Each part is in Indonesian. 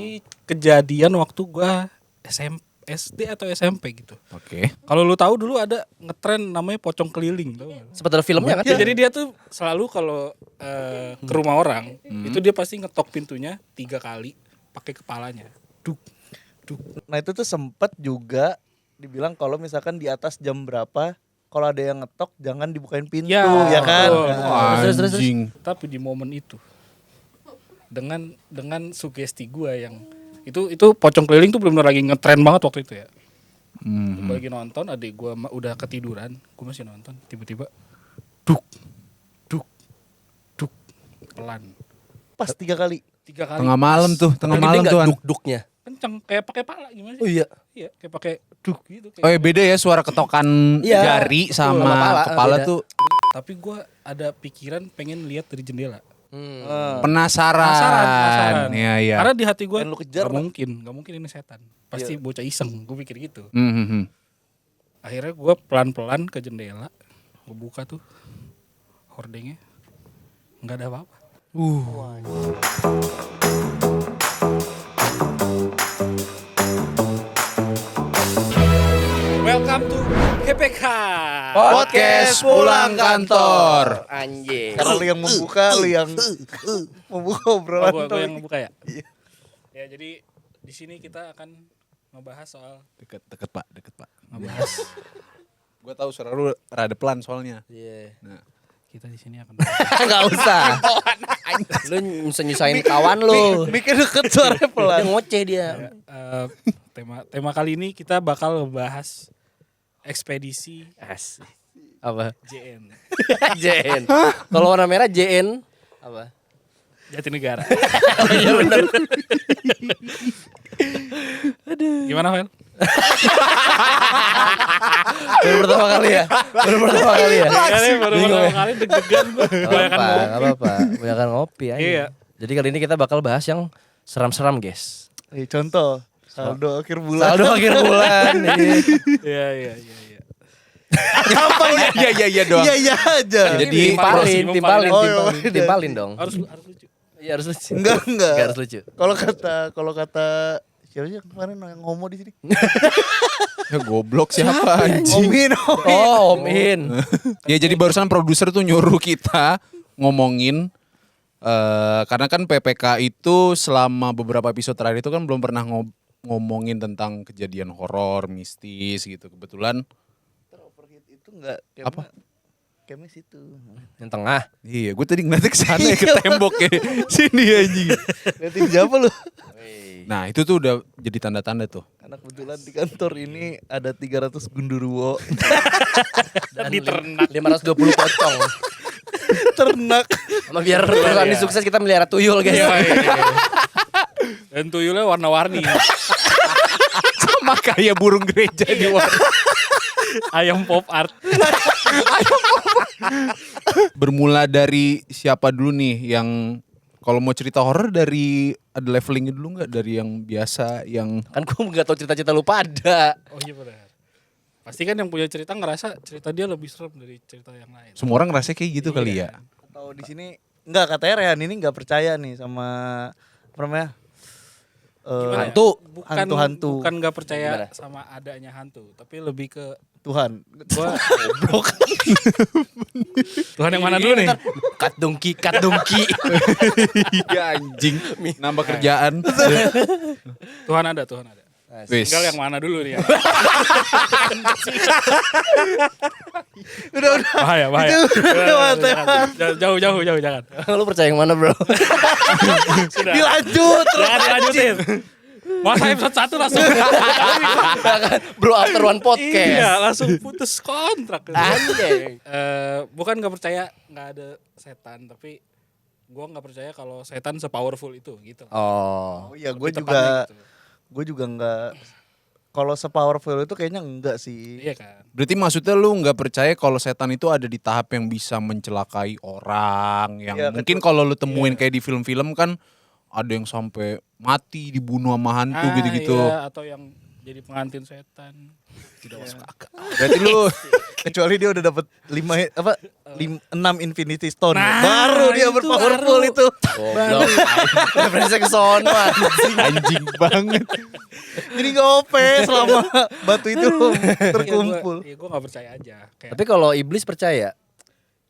Ini kejadian waktu gua SD atau SMP gitu. Oke. Kalau lu tahu dulu ada ngetren namanya pocong keliling, tahu nggak? Sempat ada filmnya kan? Ya, jadi dia tuh selalu kalau ke rumah orang, itu dia pasti ngetok pintunya 3 kali pakai kepalanya. Duk, duk. Nah itu tuh sempet juga dibilang kalau misalkan di atas jam berapa, kalau ada yang ngetok jangan dibukain pintu, ya kan? betul. Terus. Anjing. Tapi di momen itu dengan sugesti gua yang itu pocong keliling tuh benar-benar lagi ngetren banget waktu itu ya. Gua lagi nonton, adik gua udah ketiduran, gua masih nonton, tiba-tiba duk duk duk pelan. Pas 3 kali. 3 kali. Tengah malam tuh, tengah Tapi malam dia tuh. nggak An. duk-duknya. Kenceng kayak pakai pala gimana sih? Oh iya. Iya, kayak pakai duk gitu kayak. Oh ya beda ya suara ketokan Iya. jari sama Sama kepala beda. tuh. Tapi gua ada pikiran pengen lihat dari jendela. Penasaran. Iya. Karena di hati gue Pengen lu kejar, gak mungkin ini setan. Pasti bocah iseng, gue pikir gitu. Mhm. Akhirnya gue pelan-pelan ke jendela, gue buka tuh hordengnya, nggak ada apa-apa. Welcome to PPK. Podcast pulang kantor. Anjing. Karena lu yang membuka, lu yang membuka obrolan. Gue tuh. yang buka ya. Ya jadi di sini kita akan ngebahas soal Deket Pak, ngebahas Gue tahu suara lu rada pelan soalnya. Iya. Nah. kita di sini akan Enggak usah. Lu nyusahin kawan lu. Mikir deket suaranya Dia pelan. ngoceh dia. tema kali ini kita bakal ngebahas ekspedisi Asik. Apa? JN JN. Kalau warna merah JN apa? Jatinegara. Iya benar. Gimana, Vel? Baru pertama kali ya. Baru pertama kali ya. Baru pertama kali deg-degan gue. Enggak apa-apa. Banyakan ngopi aja. Iya. Jadi kali ini kita bakal bahas yang seram-seram, guys. Contoh, saldo akhir bulan. Saldo akhir bulan. Iya. Apa ya? Iya doang. Iya aja. Jadi timpalin Oh, dong. Harus lucu. Iya harus lucu. Enggak. Enggak harus lucu. Kalau kata siapa sih kemarin yang ngomong di sini? Ya goblok siapa anjing. Omin. Oh, Om In. Ya jadi barusan produser tuh nyuruh kita ngomongin karena kan PPK itu selama beberapa episode terakhir itu kan belum pernah ngomongin tentang kejadian horor, mistis gitu. Kebetulan Overheat itu enggak Apa? Kemnya situ. Yang tengah. iya, gue tadi ngeliatnya ke sana ya, ke tembok ya. Sini anjing. Liatin siapa lu? Nah, itu tuh udah jadi tanda-tanda tuh. Karena kebetulan di kantor ini ada 300 gundurwo. Dan Di ternak. 520 pocong. Ternak. Sama biar perusahaan ini sukses kita melihara tuyul, guys. Dan tuyulnya warna-warni. Sama kayak burung gereja di warna. Ayam pop art. Bermula dari siapa dulu nih yang kalau mau cerita horor dari ada levelingnya dulu nggak, dari yang biasa yang Kan gue gak tau cerita-cerita lu pada. Oh iya benar. Pasti kan yang punya cerita ngerasa cerita dia lebih serem dari cerita yang lain. semua orang ngerasa kayak gitu kali ya. Atau di sini enggak, katanya Rehan ini enggak percaya nih sama apa namanya? Gimana ya? Hantu. Hantu-hantu. Bukan gak percaya Gimana? sama adanya hantu, tapi lebih ke Tuhan. gua Tuhan yang mana dulu nih? Kat dongki. Iya anjing, nambah kerjaan. Tuhan ada. Wis. Tinggal yang mana dulu nih ya? Udah. Bahaya. Jauh jangan. Lu percaya yang mana, bro? Sudah. Dilanjut. Jangan dilanjutin. Masa episode 1 langsung Bro, after one podcast. Iya, langsung putus kontrak. Anjing. Bukan nggak percaya nggak ada setan, tapi gue nggak percaya kalau setan sepowerful itu gitu. Oh. Oh iya, Lebih tepatnya gitu. gue juga enggak. Kalau sepowerful itu kayaknya enggak sih. Iya kan. Berarti maksudnya lu nggak percaya kalau setan itu ada di tahap yang bisa mencelakai orang, yang Iya, mungkin kalau lu temuin kayak di film-film kan ada yang sampai mati dibunuh sama hantu gitu-gitu. Iya, atau yang jadi pengantin setan. Tidak masuk akal. Berarti lu kecuali dia udah dapat 6 Infinity Stone. Nah, baru dia itu berpowerful baru. itu. Goblok. Referensinya ke sono anjing. Anjing banget. Jadi gak OP selama batu itu terkumpul. Iya gue gak percaya aja. Kayak Tapi kalau iblis percaya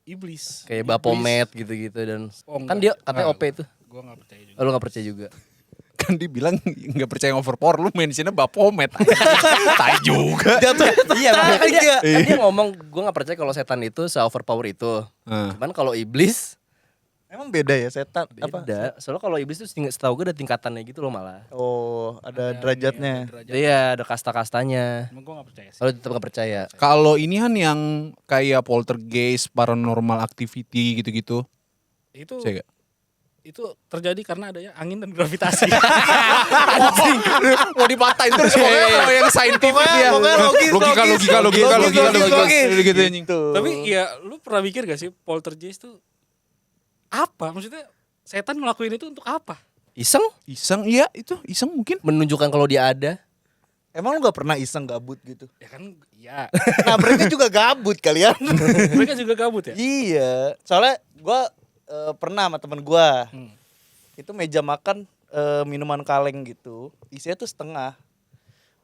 iblis. kayak Baphomet gitu-gitu dan Oh, kan enggak. dia katanya OP itu. Gue gak percaya juga. Oh, lu gak percaya juga. Kan dibilang nggak percaya overpower, lu mentionnya Baphomet. Tai juga. Iya, makanya kan Iya. dia ngomong gue gak percaya kalau setan itu se-overpower itu. Cuman kalau iblis Emang beda ya setan apa? beda. Soalnya kalau iblis tuh setahu gue ada tingkatannya gitu loh malah. Oh, ada derajatnya. Iya, ada kasta-kastanya. Emang gue gak percaya sih. Kalau tetap gak percaya. Kalau ini kan yang kayak poltergeist, paranormal activity gitu-gitu. Itu Saya gak? itu terjadi karena adanya angin dan gravitasi. Anjing. Mau dipatahin terus pokoknya kalau yang saintifik ya. Pokoknya logis, Logika. Gitu anjing. Tapi ya lu pernah mikir gak sih poltergeist tuh apa? Maksudnya setan ngelakuin itu untuk apa? Iseng Iseng, iya itu iseng mungkin. menunjukkan kalau dia ada. Emang lu gak pernah iseng gabut gitu? Ya kan ya Nah mereka juga gabut kalian. mereka juga gabut ya. Iya. Soalnya gue pernah sama temen gue. Hmm. Itu meja makan minuman kaleng gitu. Isinya tuh setengah.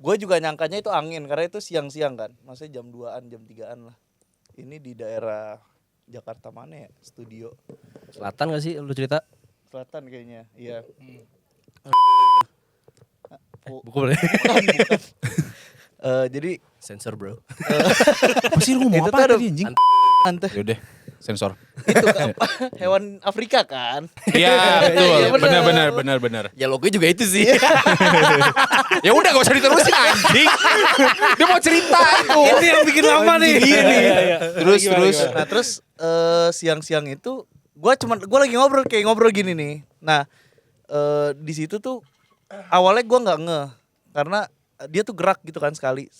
Gue juga nyangkanya itu angin karena itu siang-siang kan. Maksudnya jam 2-an, jam 3-an lah. Ini di daerah Jakarta mana ya? Studio Selatan gak sih lu cerita? Selatan kayaknya. Iya. Bukan boleh. Jadi Sensor bro. Apa sih lu ngomong Itu apa tuh ada- tadi anjing? ante Yaudah, sensor. itu hewan Afrika kan. Iya, betul. Iya, Benar. Ya logonya juga itu sih. Ya udah gak usah diterusin anjing. Dia mau cerita itu. Ini yang bikin lama nih. Terus. Nah terus siang-siang itu gue lagi ngobrol gini nih. Nah di situ tuh awalnya gue nggak ngeh karena dia tuh gerak gitu kan sekali.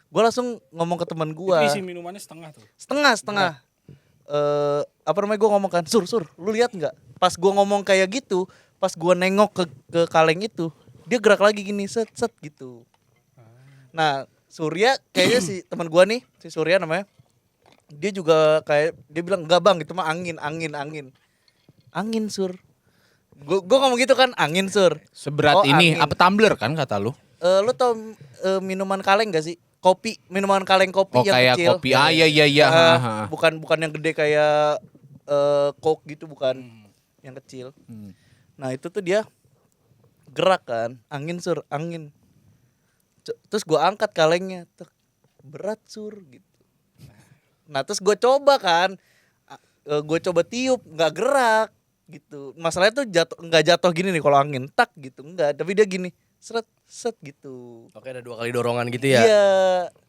Gue langsung ngomong ke teman gue. Itu isi minumannya setengah tuh. Setengah. Apa namanya gue ngomong kan, sur, lu lihat nggak? Pas gue ngomong kayak gitu, pas gue nengok ke kaleng itu, dia gerak lagi gini, set gitu. Nah Surya kayaknya si teman gue nih, si Surya namanya, dia juga kayak dia bilang enggak bang, itu mah angin sur. Gue ngomong gitu kan, angin sur. Seberat Oh, ini angin. apa tumbler kan kata lu? Lu tau minuman kaleng gak sih? Kopi, minuman kaleng kopi Oh yang kayak kecil. kopi. Ah iya. Bukan yang gede kayak Coke gitu, bukan. Yang kecil. Nah itu tuh dia gerak kan, angin sur, angin. Terus gue angkat kalengnya, berat sur gitu. Nah terus gue coba kan, gue coba tiup, nggak gerak gitu. Masalahnya tuh nggak jatuh gini nih kalau angin, tak gitu, nggak. Tapi dia gini, set gitu. Oke, ada 2 kali dorongan gitu ya. Iya.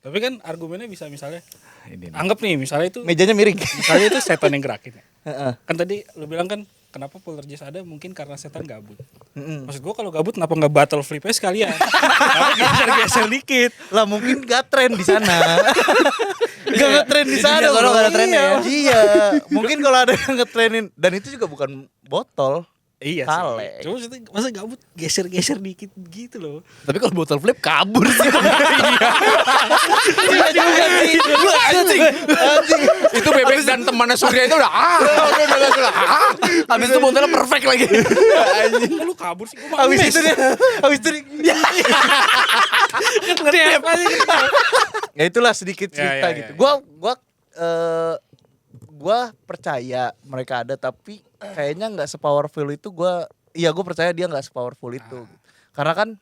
Tapi kan argumennya bisa misalnya Ini nih. anggap nih misalnya itu Mejanya miring. misalnya itu setan yang gerakin ya. Heeh. Kan tadi lu bilang kan kenapa poltergeist ada mungkin karena setan gabut. Mm-mm. Maksud gua kalau gabut kenapa nggak battle flip-nya sekalian? Kenapa geser-geser dikit? Lah mungkin gak tren di sana. Gak ngetren di sana. Di sana bro. gak ada trennya ya? Iya. Mungkin kalau ada yang ngetrenin, dan itu juga bukan botol. Iya Kaleng. sih. Cuma maksudnya masa gabut geser-geser dikit gitu loh. Tapi kalau botol flip kabur sih. Iya juga sih. Anjing. Itu Bebek dan temannya Surya itu udah Habis itu botolnya perfect lagi. Kok lu kabur sih? Gua mah Habis mes. itu dia. Ngedep aja gitu. Ya itulah sedikit Ya, cerita ya, gitu. ya. Gua percaya mereka ada, tapi kayaknya nggak sepowerful itu. Gue percaya dia nggak sepowerful itu. Karena kan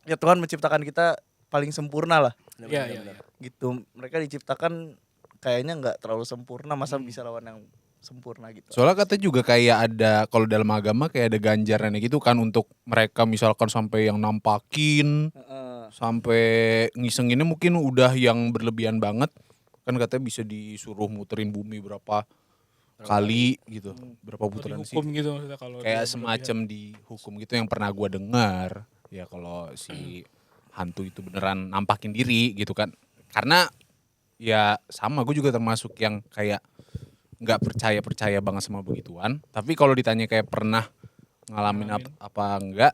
ya Tuhan menciptakan kita paling sempurna lah. Iya, iya. Gitu. Mereka diciptakan kayaknya nggak terlalu sempurna, masa bisa lawan yang sempurna gitu. Soalnya katanya juga kayak ada, kalau dalam agama kayak ada ganjarannya gitu kan untuk mereka misalkan sampai yang nampakin, sampai ngisenginnya mungkin udah yang berlebihan banget. Kan katanya bisa disuruh muterin bumi berapa kali gitu. Berapa putaran sih. Hukum gitu maksudnya kalau Kayak dia semacam dihukum gitu yang pernah gua dengar. Ya kalau si hantu itu beneran nampakin diri gitu kan. Karena ya sama, gue juga termasuk yang kayak nggak percaya banget sama begituan. Tapi kalau ditanya kayak pernah ngalamin apa enggak,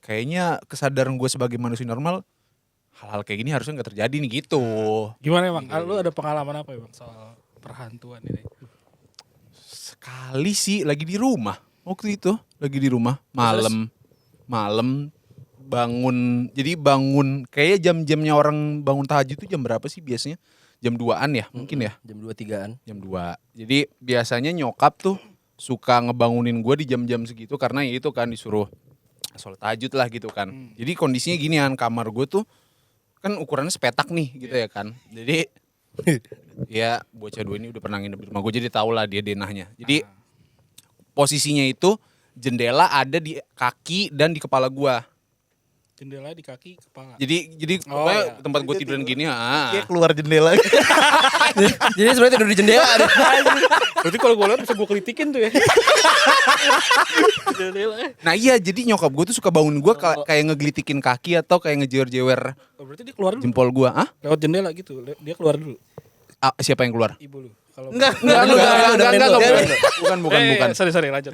kayaknya kesadaran gue sebagai manusia normal hal-hal kayak gini harusnya nggak terjadi nih gitu. Gimana emang? Lu ada pengalaman apa ya bang soal perhantuan ini? Sekali sih lagi di rumah waktu itu, lagi di rumah malam bangun. Jadi bangun kayak jam-jamnya orang bangun tahajud itu jam berapa sih biasanya? Jam 2-an ya mungkin ya. Jam 2-3-an. Jam 2. Jadi biasanya nyokap tuh suka ngebangunin gue di jam-jam segitu karena ya itu kan disuruh sholat tahajud lah gitu kan. Jadi kondisinya gini kan, kamar gue tuh kan ukurannya sepetak nih gitu ya kan. Jadi ya bocah dua ini udah pernah nginep di rumah gue jadi tau lah dia denahnya. Jadi posisinya itu jendela ada di kaki dan di kepala gue. Jendela di kaki kepala. Jadi Oh, pokoknya iya. tempat gue tiduran gini. Dia keluar jendela. Jadi sebenarnya tidur di jendela. Berarti kalau gue lihat bisa gue kritikin tuh ya. Nah iya, jadi nyokap gue tuh suka bangun gue kayak ngegelitikin kaki atau kayak ngejewer-jewer Oh, berarti dia keluar dulu. jempol gue. Ah? Lewat jendela gitu. Dia keluar dulu. Siapa yang keluar? Ibu lu. Kalau Enggak. Bukan. Sorry lanjut.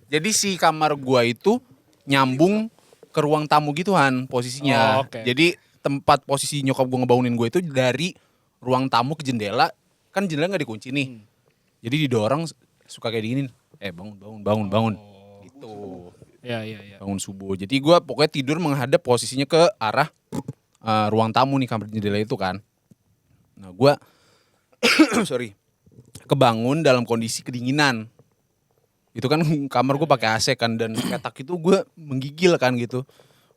Jadi si kamar gua itu nyambung ke ruang tamu gituan posisinya. Oh, oke. Jadi tempat posisi nyokap gua ngebangunin gua itu dari ruang tamu ke jendela. Kan jendela nggak dikunci nih. Jadi didorong suka kayak diginin. Bangun. Gitu. Iya. Bangun subuh. Jadi gua pokoknya tidur menghadap posisinya ke arah ruang tamu nih, kamar jendela itu kan. Nah gua kebangun dalam kondisi kedinginan. Itu kan kamar gue pakai AC kan, dan petak itu gue menggigil kan gitu.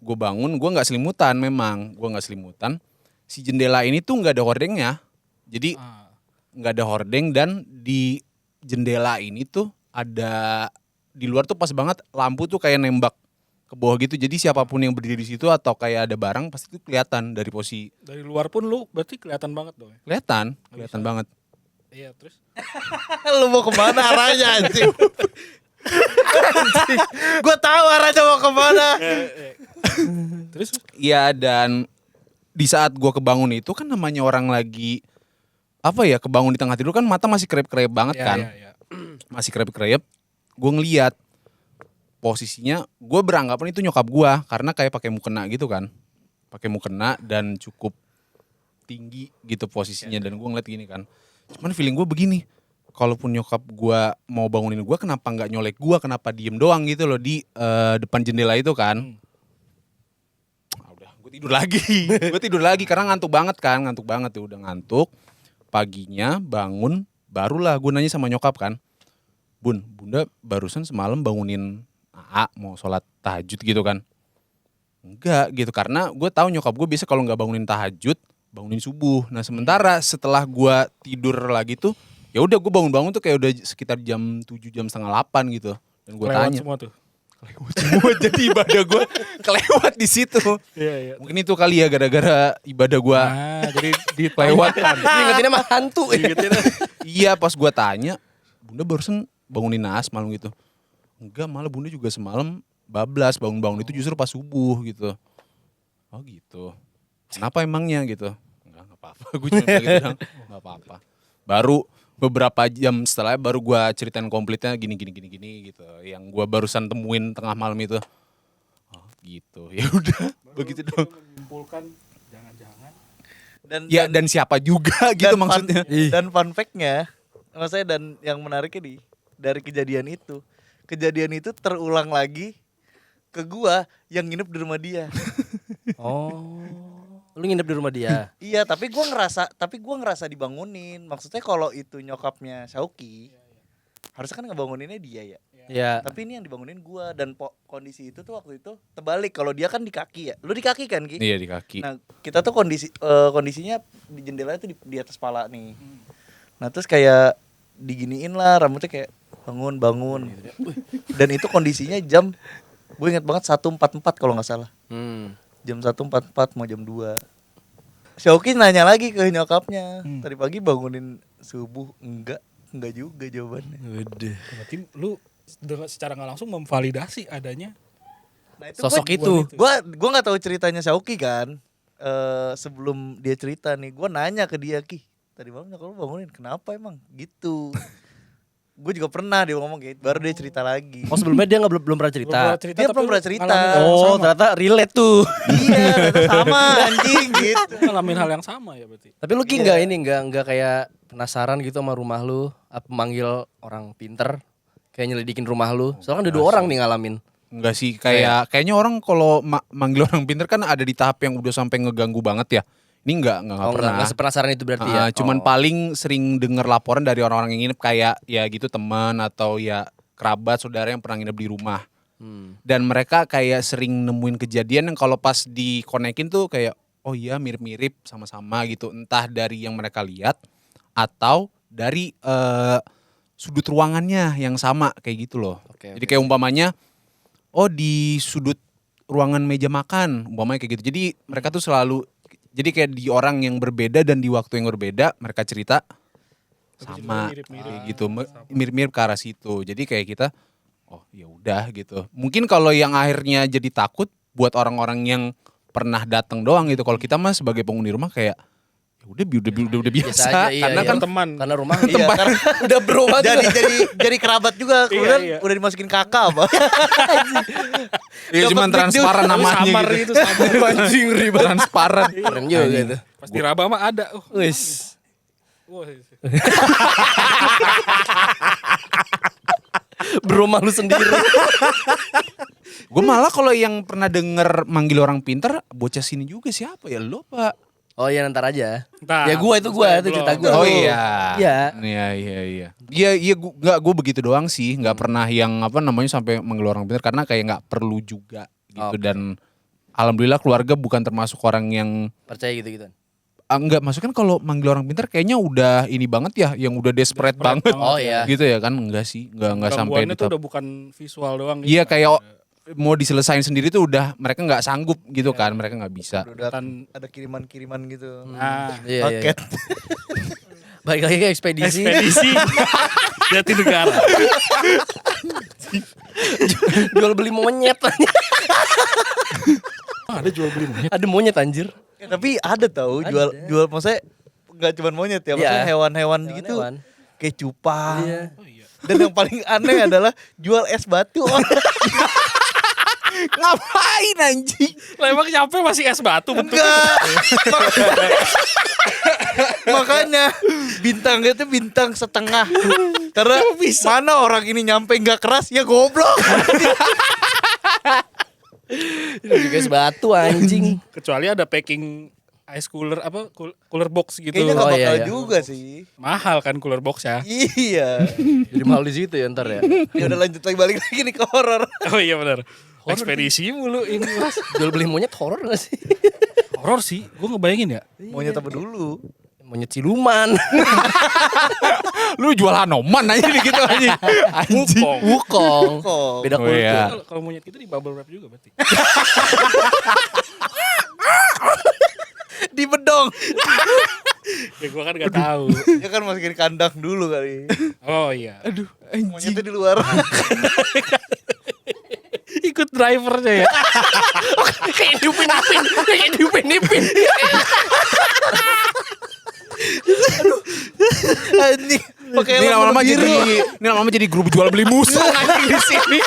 Gue bangun, gue nggak selimutan memang, gue nggak selimutan. Si jendela ini tuh nggak ada hordengnya, jadi nggak ada hordeng, dan di jendela ini tuh ada di luar tuh pas banget lampu tuh kayak nembak ke bawah gitu. Jadi siapapun yang berdiri di situ atau kayak ada barang pasti tuh kelihatan dari posisi. Dari luar pun lu berarti kelihatan banget dong. Kelihatan banget. Iya, terus Lu mau kemana arahnya anjing? Gue tahu arahnya mau kemana. terus Iya, dan di saat gua kebangun itu kan namanya orang lagi apa ya, kebangun di tengah tidur kan mata masih kerep-kerep banget kan. Iya. Masih kerep-kerep. Gue ngeliat posisinya, gue beranggapan itu nyokap gua karena kayak pakai mukena gitu kan. Pakai mukena dan cukup tinggi gitu posisinya, dan gue ngeliat gini kan. Cuman feeling gue begini, kalaupun nyokap gue mau bangunin gue, kenapa nggak nyolek gue, kenapa diem doang gitu loh di depan jendela itu kan. Udah, gue tidur lagi karena ngantuk banget ya, udah ngantuk. Paginya bangun, barulah gue nanya sama nyokap kan, Bunda barusan semalam bangunin AA mau sholat tahajud gitu kan. Enggak gitu, karena gue tahu nyokap gue biasa kalau nggak bangunin tahajud, bangunin subuh. Nah sementara setelah gue tidur lagi tuh, ya udah gue bangun tuh kayak udah sekitar jam 7, jam setengah 8 gitu. Dan gue tanya, semua tuh. kelewat semua. Jadi ibadah gue kelewat di situ. Iya. Mungkin itu kali ya, gara-gara ibadah gue Jadi dilewatkan. Ingetinnya mah hantu. Iya, pas gue tanya, Bunda barusan bangunin Naas malam gitu. Enggak, malah Bunda juga semalam bablas bangun-bangun itu justru pas subuh gitu. Oh gitu. Kenapa emangnya gitu? Enggak apa-apa. Gue cuma bilang enggak apa-apa. Baru beberapa jam setelah baru gue ceritain komplitnya gini gitu. Yang gue barusan temuin tengah malam itu. Oh gitu. Ya udah, begitu dong. Menyimpulkan jangan-jangan. Dan siapa juga gitu maksudnya. Dan fun fact-nya, maksudnya dan yang menariknya dari kejadian itu terulang lagi ke gua yang nginep di rumah dia. Oh. Lu nginep di rumah dia. Iya, tapi gua ngerasa dibangunin. Maksudnya kalau itu nyokapnya Syauki, harusnya kan ngebanguninnya dia ya. Iya. Tapi ini yang dibangunin gua, dan kondisi itu tuh waktu itu terbalik. Kalau dia kan di kaki ya. Lu di kaki kan, Ki? Iya, di kaki. Nah, kita tuh kondisinya di jendela itu di atas pala nih. Nah, terus kayak diginiin lah, rambutnya kayak bangun. Dan itu kondisinya jam, gue inget banget 1.44 kalau nggak salah. Jam 1.44 mau jam 2. Syauki nanya lagi ke nyokapnya, tadi pagi bangunin subuh? Enggak juga jawabannya. Udah. Berarti lu secara nggak langsung memvalidasi adanya Nah, Sosok itu. Gua nggak tahu ceritanya Syauki kan. Sebelum dia cerita nih, gue nanya ke dia, Ki, tadi malam nyokap lu bangunin, kenapa emang? Gitu. gue juga pernah dia ngomong gitu, baru dia cerita lagi. Oh sebelumnya dia belum pernah cerita. Dia belum pernah cerita. Oh ternyata relate tuh. Iya, ternyata sama anjing gitu. Ngalamin hal yang sama ya berarti. Tapi lu Ki nggak kayak penasaran gitu sama rumah lu, apa manggil orang pinter kayak nyelidikin rumah lu. Soalnya kan ada 2 orang nih ngalamin. Enggak sih, kayaknya orang kalau manggil orang pinter kan ada di tahap yang udah sampai ngeganggu banget ya. Ini enggak pernah. Enggak sepenasaran itu berarti ya. Cuman paling sering dengar laporan dari orang-orang yang nginep kayak ya gitu teman atau ya kerabat saudara yang pernah nginep di rumah. Dan mereka kayak sering nemuin kejadian yang kalau pas dikonekin tuh kayak oh iya mirip-mirip sama-sama gitu. Entah dari yang mereka lihat atau dari sudut ruangannya yang sama kayak gitu loh. Jadi kayak umpamanya oh di sudut ruangan meja makan umpamanya kayak gitu. Jadi mereka tuh selalu jadi kayak di orang yang berbeda dan di waktu yang berbeda mereka cerita sama kayak gitu mirip-mirip ke arah situ. Jadi kayak kita oh ya udah gitu. Mungkin kalau yang akhirnya jadi takut buat orang-orang yang pernah datang doang gitu. Kalau kita mah sebagai penghuni rumah kayak ya udah biasa aja, iya, karena iya. kan Teman. Karena rumah Iya, karena udah bro banget. jadi kerabat juga. Kemudian Iya. udah dimasukin kakak apa? ya cuman transparan namanya Samar gitu. gitu samar. Anjing ribet transparan. Keren juga itu. Pasti raba mah ada. Wis. Wah, Bro malu sendiri. Gue malah kalau yang pernah denger manggil orang pinter bocah sini juga siapa ya lo Pak? Oh iya ntar aja. Ntar. Ya itu cerita gua. Oh iya. Iya. Iya gue begitu doang sih, nggak pernah yang apa namanya sampai manggil orang pinter karena kayak nggak perlu juga gitu. Dan alhamdulillah keluarga bukan termasuk orang yang Percaya gitu-gitu. enggak, maksudnya kan kalau manggil orang pinter kayaknya udah ini banget ya, yang udah desperate banget. Oh iya. Gitu ya kan, enggak sih, enggak sampai gangguannya di tuh tahap- udah bukan visual doang gitu. Iya kayak mau diselesain sendiri tuh udah mereka nggak sanggup gitu kan, mereka nggak bisa. Udah ada kiriman-kiriman gitu. Nah, Iya. Paket. Balik lagi ke ekspedisi. Jatinegara. Jual beli monyet. Ada jual beli monyet. Ada monyet anjir. Ya, tapi ada tahu jual maksudnya nggak cuma monyet ya, maksudnya Iya. hewan-hewan gitu. Hewan-hewan. Kayak cupang. Iya. Dan yang paling aneh adalah jual es batu. Ngapain anjing? Lah emang nyampe masih es batu bentuknya. Enggak. Makanya bintang itu bintang setengah. Karena mana orang ini nyampe nggak keras ya goblok. Ini juga es batu anjing. Kecuali ada packing ice cooler apa cooler box gitu. Kayaknya nggak Oh, bakal iya. juga sih. Mahal kan cooler box ya. Iya. Jadi mahal di situ ya ntar ya. Ya udah lanjut lagi balik lagi nih ke horor. Oh iya benar. Ekspedisi mulu ini Mas. Jual beli monyet horor gak sih? Horor sih, gue ngebayangin ya. Maunya apa dulu? Monyet siluman. Lu jual Hanoman aja gitu anjing. Anjing. Wukong. Kok. Beda Oh, kultur. iya. Kalau monyet itu di bubble wrap juga berarti. Di bedong. Ya gue kan gak tahu. Ya kan masukin kandang dulu kali. Oh iya. Aduh, Monyetnya di luar. Ikut drivernya ya. Kayak diupin-upin. Anjing. Pakai Ini helm lama-lama biru. jadi grup jual beli musuh anjing di sini.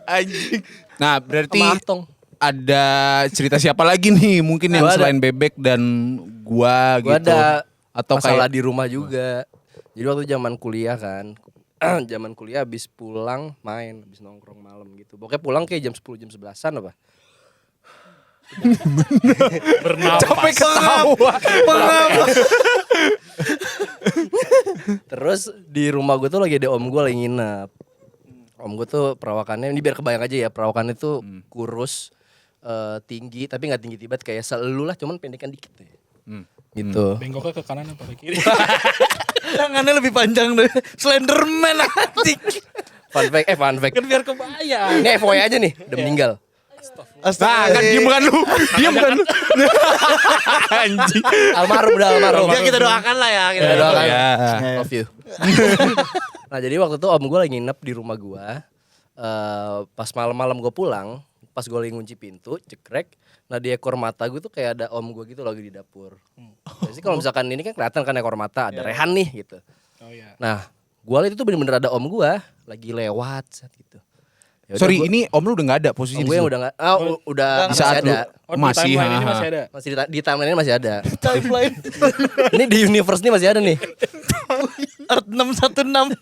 Anjing. Nah, berarti Sama Ahtong. ada cerita siapa lagi nih mungkin yang Gua ada. selain Bebek dan gua Gua gitu. ada Atau masalah kayak di rumah juga. Jadi waktu zaman kuliah kan. Zaman kuliah habis pulang main, habis nongkrong malam gitu. Pokoknya pulang kayak jam 10 jam 11-an apa. Bernapas. sampai ketawa. Terus di rumah gue tuh lagi ada om gue lagi nginep. Om gue tuh perawakannya, ini biar kebayang aja ya, perawakannya tuh kurus, tinggi, tapi nggak tinggi tibat kayak selu lah, cuman pendekan dikit deh. Gitu. Bengkoknya ke kanan apa ke kiri? Tangannya lebih panjang dari Slenderman anjing. Fun fact. Kan biar kebayang. Ini FYI aja nih, udah meninggal. Nah, kan diem kan lu. Diem kan lu. Anjing. Almarhum udah almarhum. Ya kita doakan lah ya. Kita Ya, doakan. Ya. Love you. Nah jadi waktu itu om gue lagi nginep di rumah gue. Pas malam-malam gue pulang, pas gue lagi ngunci pintu, cekrek. Nah di ekor mata gue tuh kayak ada om gue gitu lagi di dapur. Jadi kalau misalkan ini kan kelihatan kan ekor mata, ada Rehan nih gitu. Oh iya. Nah Gua liat itu bener-bener ada om gua lagi lewat saat gitu. Ya udah, Sorry, gua- ini om lu udah nggak ada posisi om di gue yang situ? udah nggak, udah Di masih saat ada. lu Oh, di masih, timeline ini haha. masih ada. Masih di timeline ini masih ada. Timeline Ini di universe ini masih ada nih. Earth 616.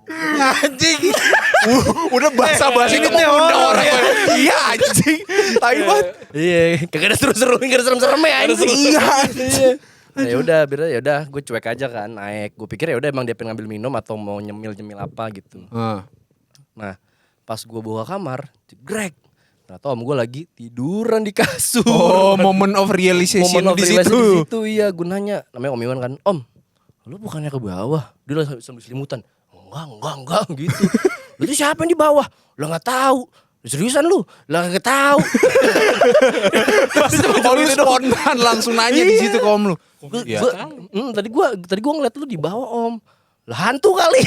Anjing. Udah bahasa-bahasa ini mau undang orang. Iya anjing. Tai banget. Iya, kagak ada seru-seru, kagak ada serem-seremnya anjing. Iya. Nah, ya udah, ya udah, gue cuek aja kan, naik. Gue pikir ya udah emang dia pengen ngambil minum atau mau nyemil-nyemil apa gitu. Nah, pas gue bawa kamar, jegrek. Ternyata om gue lagi tiduran di kasur. Oh, moment of realization Momen di realization situ. di situ, iya. Gue nanya, namanya Om Iwan kan, Om, lu bukannya ke bawah? Dia langsung sambil selimutan. Enggak gitu. Lu tuh siapa yang di bawah? Lah nggak tahu. Seriusan lu? Lah nggak tahu. Oh, lu spontan langsung nanya di situ ke om lu. Iya. Tadi gua ngeliat lu di bawah, Om. Lah hantu kali.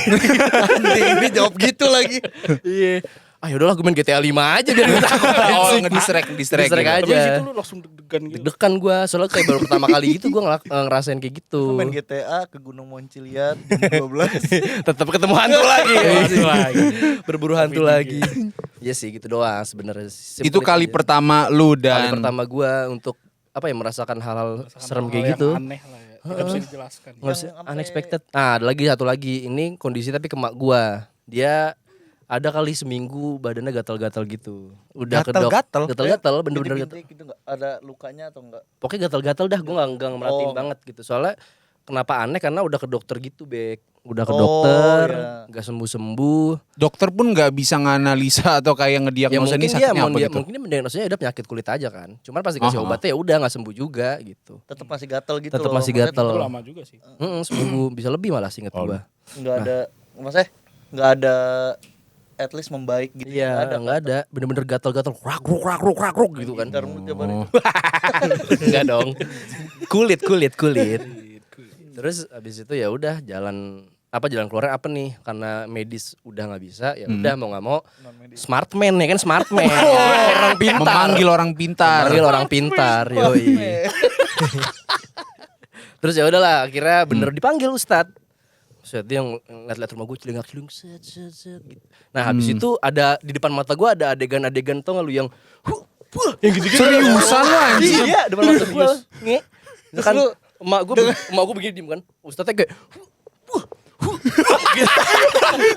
Anjing, dia jawab gitu lagi. Iya. Ah yaudahlah gue main GTA 5 aja biar gak takut. Oh, ngedistract Distract gitu. aja. Tapi di situ lu langsung deg-degan gitu. Deg-degan gue, soalnya kayak baru pertama kali gitu gue ngerasain kayak gitu. Main GTA ke Gunung Monciliat jam 12. Tetap ketemu hantu lagi. Hantu lagi. Berburu hantu lagi. Iya sih gitu doang sebenarnya. Itu kali pertama lu Kali dan pertama gue untuk apa ya merasakan hal-hal serem Hal kayak yang gitu. Aneh lah ya. Tidak bisa dijelaskan. Nggak usah, unexpected. Nah, ada lagi satu lagi. Ini kondisi tapi ke mak gue. Dia ada kali seminggu badannya gatal-gatal gitu. Udah ke dok. Gatal-gatal? Gatal-gatal bener-bener gatal. Bintik gitu enggak ada lukanya atau enggak? Pokoknya gatal-gatal dah, gue nggak merhatiin Oh. banget gitu. Soalnya kenapa aneh karena udah ke dokter gitu, Bek. Udah ke Oh, dokter, iya. nggak sembuh-sembuh. dokter pun nggak bisa nganalisa atau kayak Ya ngediagnosa mungkin ini dia, sakitnya apa gitu. mungkin dia mendiagnosanya udah penyakit kulit aja kan. Cuman pasti kasih Aha. obatnya ya udah nggak sembuh juga gitu. Tetap masih gatal gitu. Tetap loh. masih Maksudnya gatal. Itu lama juga sih. Seminggu bisa lebih malah singkat Oh. gua. Enggak ada maksudnya enggak ada at least membaik gitu. Iya, nggak ada. Bener-bener gatal-gatal, rak-ruk gitu kan. Ntar mulut jabarin. Enggak dong. Kulit. Terus abis itu ya udah jalan keluar apa nih, karena medis udah nggak bisa, ya udah mau nggak mau smartman ya kan, smartman orang pintar, Memanggil orang pintar. Memanggil orang pintar, yoi. Terus ya udahlah, akhirnya bener dipanggil Ustadz. Ustadz dia yang ngeliat rumah gue celingak-celung set gitu. Nah habis itu ada di depan mata gue ada adegan-adegan, tau gak lu yang yang gitu-gitu. Seriusan lu anjing? Iya, depan mata gue. Nge. Kan emak gue begini diem kan. Ustadznya kayak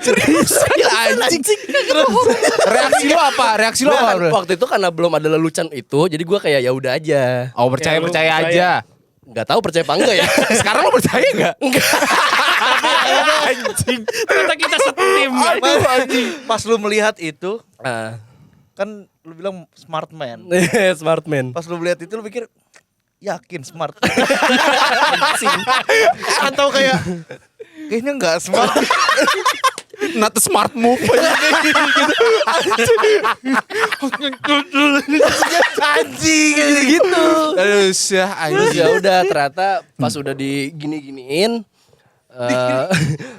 Serius anjing. Reaksi lu apa? Nah, Bro? waktu itu karena belum ada lelucon itu, jadi gue kayak ya udah aja. Oh, percaya lu percaya percaya. aja. Nggak tahu percaya apa enggak ya. Sekarang lo percaya enggak? Anjing. Ternyata kita setim. Pas lu melihat itu Ah, kan lu bilang smart man. smartman. Pas lu melihat itu lu pikir yakin smart. Atau kayak kayaknya enggak smart. Not a smart move aja gitu. Anjing Gitu. Aduh, syah Terus anjing. ya udah ternyata pas udah digini-giniin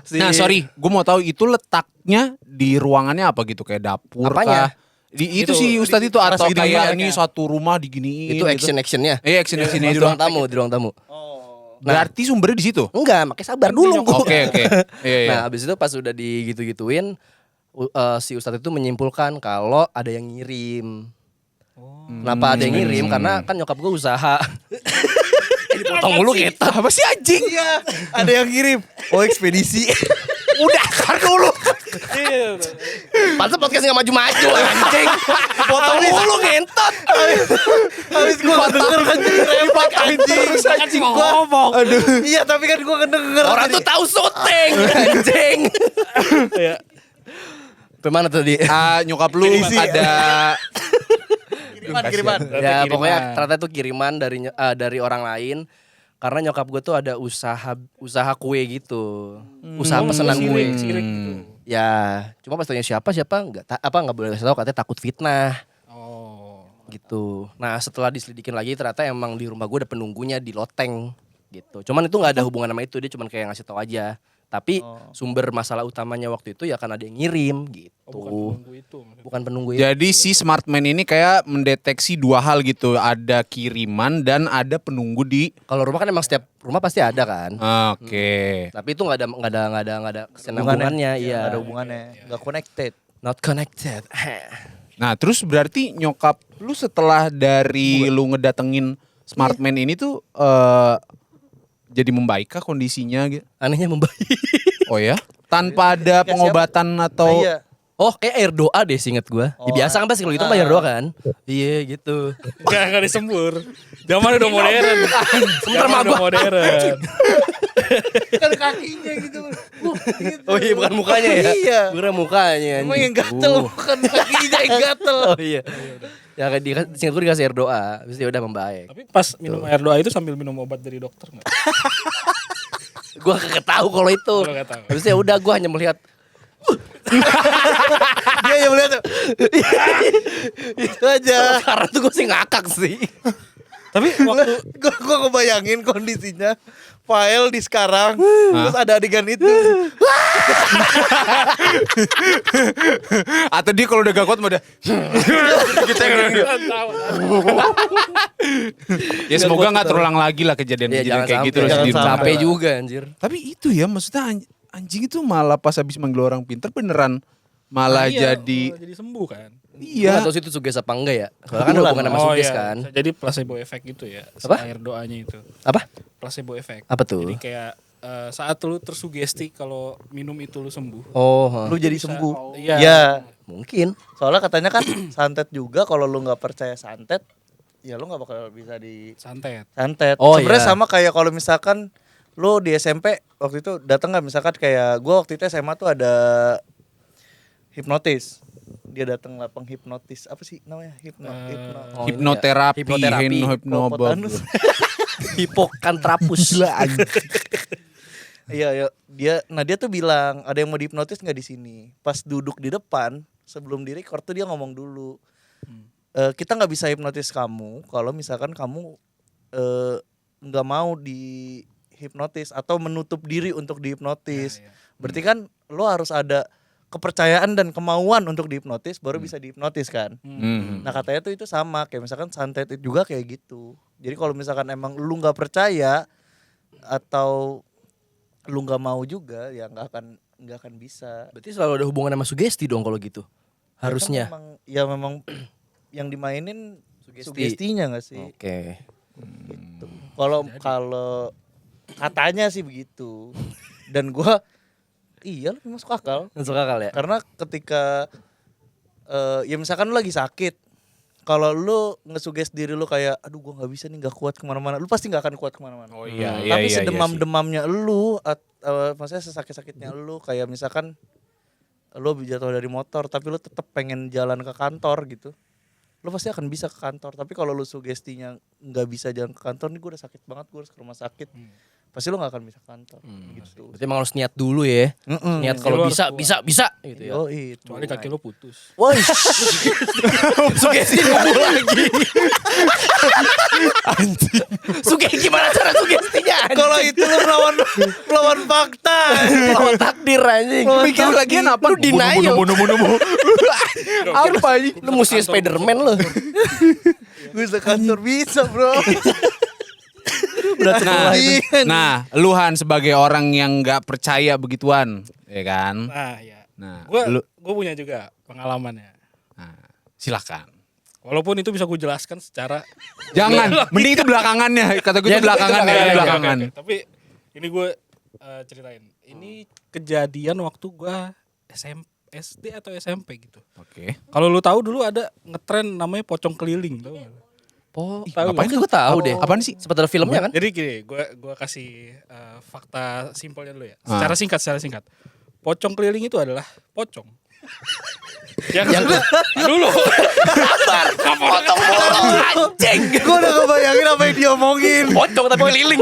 si- Nah, sorry, gue mau tahu itu letaknya di ruangannya apa gitu, kayak dapur Apanya? kah? Itu Itu, sih Ustadz itu atau segini kayak banyaknya. ini satu rumah diginiin itu gitu. action-actionnya. Action-actionnya Di itu. ruang tamu. Berarti sumbernya di situ? Enggak, makanya sabar dulu. Oke. Iya, iya. Nah, habis itu pas udah digitu-gituin si Ustadz itu menyimpulkan kalau ada yang ngirim. Kenapa ada yang ngirim? Karena kan nyokap gue usaha. Dipotong mulu gitu. Apa sih anjing? Iya, ada yang kirim. Oh, ekspedisi. Udah kan dulu. Pantes podcast gak maju-maju anjing. Potong mulu ngentot. Habis gua denger anjing repot anjing. Anjing ngomong. Aduh. Iya, tapi kan gua kedenger. Orang tuh tahu syuting anjing. Bagaimana tadi? Nyokap lu ada kiriman. Ya Kiriman. pokoknya ternyata itu kiriman dari orang lain. Karena nyokap gue tuh ada usaha kue gitu. Usaha pesanan kue. Sirik gitu. Ya, cuma pas tanya siapa nggak boleh kasih tahu, katanya takut fitnah Oh. gitu. Nah setelah diselidikin lagi ternyata emang di rumah gue ada penunggunya di loteng gitu. Cuman itu nggak ada hubungan sama itu, dia cuman kayak ngasih tahu aja. Tapi sumber masalah utamanya waktu itu ya karena ada yang ngirim gitu. bukan penunggu itu maksudnya. Bukan penunggu itu. Jadi si Smartman ini kayak mendeteksi dua hal gitu, ada kiriman dan ada penunggu di. Kalau rumah kan emang setiap rumah pasti ada kan. Oke. Tapi itu nggak ada kesenambungannya, iya. Nggak ada hubungannya, nggak connected. Not connected. Nah terus berarti nyokap lu setelah dari lu ngedatengin Smartman ini tuh jadi membaik kah kondisinya gitu? Anehnya membaik. Oh ya? Tanpa ada pengobatan atau Iya. Oh kayak air doa deh seinget gue. Ya, biasa kan pasti kalau gitu mah air doa kan. Iya gitu. Enggak disembur. Zaman udah modern. Zaman udah modern. Kan kakinya gitu. Oh iya bukan mukanya ya. Iya. Bukan mukanya. Emang yang gatel bukan kakinya yang gatel. Oh iya. Ya kan singkat gue dikasih air doa. Terus dia udah membaik. Tapi pas minum air doa itu sambil minum obat dari dokter enggak? Gue kagak tahu kalau itu. Lu nggak tahu. Habis ya udah gue hanya melihat Dia yang melihat tuh. Itu aja. karena tuh gue sih ngakak sih. Tapi waktu Gue ngebayangin kondisinya. File di sekarang. Terus ada adegan itu. atau dia kalau udah gak kuat mau udah ya semoga nggak terulang lagi lah kejadian-kejadian kayak gitu loh jangan di rumah. Capek juga anjir. Tapi itu ya maksudnya anjing itu malah pas habis manggil orang pintar beneran malah iya, jadi malah jadi sembuh kan. Gue gak iya. tau sih itu suges apa enggak ya. Soalnya kan hubungan sama suges kan. bisa jadi placebo effect gitu ya. Apa? Air doanya itu. Apa? Placebo effect. Apa tuh? Jadi kayak saat lu tersugesti kalau minum itu lu sembuh. Oh, Lu jadi Bisa- sembuh. Iya. Iya. mungkin. Soalnya katanya kan santet juga. Kalau lu nggak percaya santet, ya lu nggak bakal bisa di Santet. santet. Oh, Sebenarnya iya. sama kayak kalau misalkan lu di SMP waktu itu datang nggak, misalkan kayak gue waktu itu SMA tuh ada hipnotis. Dia datang lah penghipnotis. Apa sih namanya? Oh, ini Hipnoterapi, ya. Hipnoterapi. Hipopotamus. Hipokantrapus. Iya, dia tuh bilang ada yang mau dihipnotis nggak di sini. Pas duduk di depan sebelum di record tuh dia ngomong dulu. Kita nggak bisa hipnotis kamu kalau misalkan kamu nggak mau dihipnotis atau menutup diri untuk dihipnotis. Berarti kan lo harus ada kepercayaan dan kemauan untuk dihipnotis baru bisa dihipnotis kan. Nah katanya tuh itu sama kayak misalkan santet itu juga kayak gitu. Jadi kalau misalkan emang lu nggak percaya atau lu nggak mau juga ya nggak akan bisa. Berarti selalu ada hubungan sama sugesti dong kalau gitu. Harusnya. Ya memang yang dimainin Sugesti. sugestinya nggak sih? Oke. Gitu. Kalau katanya sih begitu. Dan gua iya lu masuk akal. Masuk akal ya? Karena ketika ya misalkan lu lagi sakit, kalau lu ngesuges diri lu kayak aduh gua nggak bisa nih, nggak kuat kemana-mana, lu pasti nggak akan kuat kemana-mana. Oh iya, Tapi sedemam-demamnya lu maksudnya sesakit-sakitnya lu kayak misalkan lu jatuh dari motor tapi lu tetap pengen jalan ke kantor gitu, lu pasti akan bisa ke kantor. Tapi kalau lu sugestinya nggak bisa jalan ke kantor, nih gue udah sakit banget, gue harus ke rumah sakit, pasti lu nggak akan bisa ke kantor gitu. Berarti emang harus niat dulu ya. Niat kalau Lu bisa, harus bisa gitu ya. Oh itu. Kecuali kaki lu putus. Woi, Sugesti nunggu lagi. Anjing. Gimana cara sugestinya? kalau itu lu melawan fakta. Lawan takdir anjing. Mikir lagian apa? Lu denial. Nubu. Apa ini? Lu mesti Spiderman lu. Bisa kantor bisa bro. Nah, Luhan sebagai orang yang nggak percaya begituan, ya kan? Nah, ya. Nah, Gue punya juga pengalamannya. nah, silakan. Walaupun itu bisa gue jelaskan secara Jangan, mending itu belakangannya. Kata gue itu belakangan ya, belakangan. Oke. Tapi ini gue ceritain. Ini kejadian waktu gue SD atau SMP gitu. Oke. Kalau lu tahu dulu ada ngetren namanya pocong keliling, tahu nggak? Tahu Ngapain nggak? gue tahu deh. Apaan sih? Sempat ada filmnya kan? Jadi gini, gue kasih fakta simpelnya dulu ya. Secara singkat. Pocong keliling itu adalah pocong. yang dulu. Potong mulu anjing. Gue udah ngebayangin apa yang dia omongin. Pocong tapi keliling.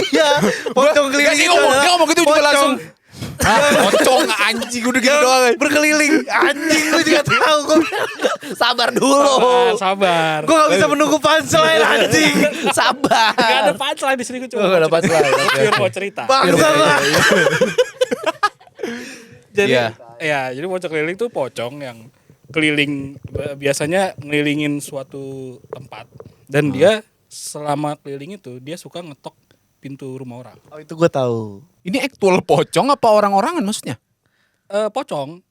Iya, pocong keliling itu adalah Dia ngomong gitu juga pocong. langsung. Pocong anjing udah gitu doang. Berkeliling anjing, gue juga tahu. Sabar dulu. Sabar. Gue gak bisa menunggu punchline anjing. Sabar. Gak ada punchline di sini, gue cuma Oh, gak ada mau cerita. punchline, oke, Pure oke. mau cerita. Bangsa lah. Jadi Iya. ya, jadi pocong keliling tuh pocong yang keliling biasanya ngelilingin suatu tempat dan dia selama keliling itu dia suka ngetok pintu rumah orang. Oh itu gue tahu. Ini actual pocong apa orang-orangan maksudnya? Pocong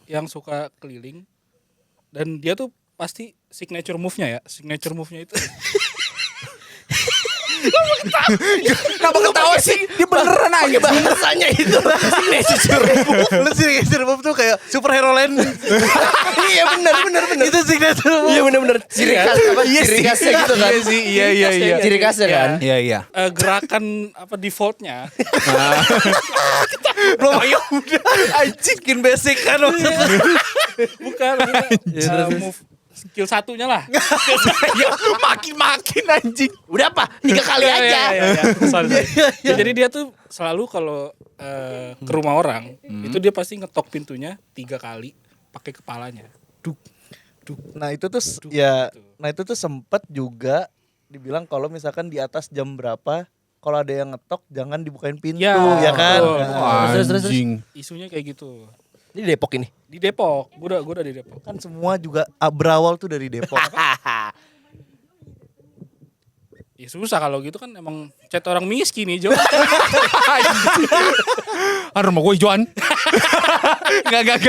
yang suka keliling dan dia tuh pasti signature move-nya itu Kenapa ketawa sih? Dia beneran aja. Bahasanya itu signature move. Lu signature move tuh kayak superhero land. Iya benar. Itu signature move. Iya benar. Ciri khas apa? Ciri khasnya gitu kan. Iya sih, iya. Ciri khasnya kan. Iya. gerakan apa defaultnya Belum anjing skin basic kan maksudnya. bukan move skill satunya lah. Makin anjing. Udah apa? 3 kali Iya, aja. iya. Sorry. Ya, jadi dia tuh selalu kalau ke rumah orang itu dia pasti ngetok pintunya 3 kali pakai kepalanya. Duk. Nah itu tuh Duk, ya, gitu. nah itu tuh sempet juga dibilang kalau misalkan di atas jam berapa kalau ada yang ngetok jangan dibukain pintu Ya, ya kan. betul. Nah, Terus. Anjing. Isunya kayak gitu. Ini Depok ini. Di Depok, gua udah di Depok. kan semua juga berawal tuh dari Depok. Ya susah kalau gitu kan emang chat orang miskin nih, Jo. Rumah gue hijauan. Enggak.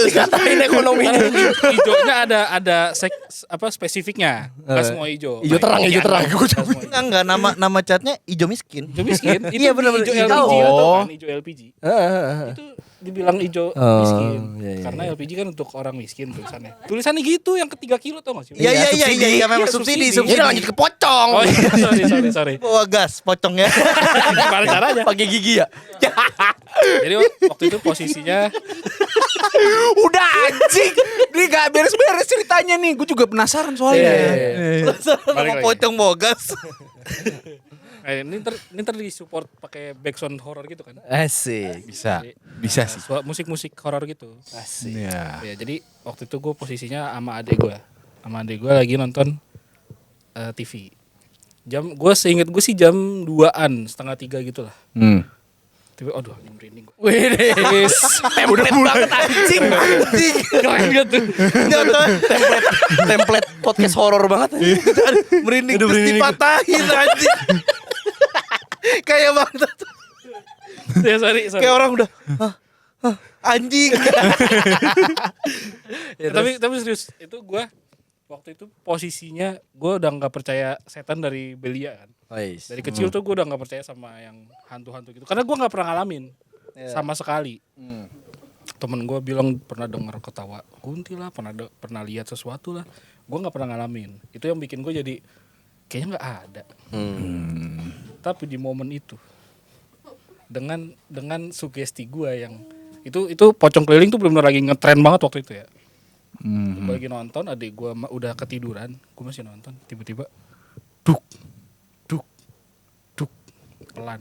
Dikatain ekonomi. Hijaunya ada spesifiknya. Enggak semua hijau. Hijau terang, hijau terang. Enggak, nama chatnya Ijo Miskin. Hijau miskin. Itu Iya, benar-benar. hijau Hijau. LPG atau Oh. kan hijau LPG. Itu dibilang hijau Oh, miskin. iya. Karena LPG kan untuk orang miskin tulisannya. Tulisannya gitu yang ke 3 kilo tau gak sih? Iya memang subsidi. subsidi. Jadi lanjut ke pocong. Oh iya, sorry. Bawa gas pocong ya. Gimana caranya? Pakai gigi ya. Jadi waktu itu posisinya Udah anjing. Ini gak beres-beres ceritanya nih. Gue juga penasaran soalnya. Balik Sama lagi. pocong bawa gas. ini ntar disupport pakai background horror gitu kan. Asik. Bisa sih. Musik-musik horor gitu. Asik. Iya. Ya, jadi waktu itu gue posisinya sama adek gue lagi nonton TV. Gue seinget gue sih jam 2-an, setengah 3 gitu lah. Tiba, aduh ini merinding gue. Wih, template banget anjing. Keren gitu. Template podcast horor banget. Merinding terus dipatahin anjing. Kayak banget. Ya sorry. Kayak orang udah anjing. Tapi serius, itu gue waktu itu posisinya gue udah nggak percaya setan dari belia kan. Dari kecil tuh gue udah nggak percaya sama yang hantu-hantu gitu. Karena gue nggak pernah ngalamin sama sekali. Temen gue bilang pernah dengar ketawa kuntil lah, pernah lihat sesuatu lah. Gue nggak pernah ngalamin. Itu yang bikin gue jadi kayaknya nggak ada. Tapi di momen itu dengan sugesti gue yang itu pocong keliling tuh benar-benar lagi ngetren banget waktu itu ya. Gue lagi nonton, adik gue udah ketiduran, gue masih nonton, tiba-tiba duk pelan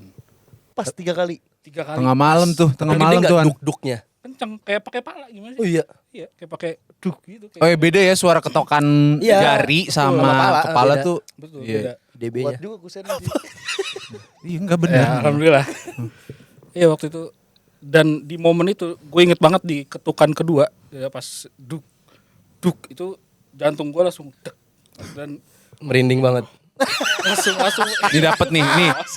Pas 3 kali. 3 kali. Tengah malam tuh, Duk-duknya. Kenceng kayak pakai pala gimana sih? Oh iya. Iya, kayak pakai duk gitu. Oh ya beda ya suara ketokan Iya. jari sama Sama kepala beda. tuh. Betul, Iya. beda. Buat DB-nya. juga kusen. Iya enggak Ya, benar. alhamdulillah. Iya waktu itu dan di momen itu gue inget banget di ketukan kedua ya pas duk itu jantung gue langsung dek dan Merinding banget. langsung Ini dapat nih,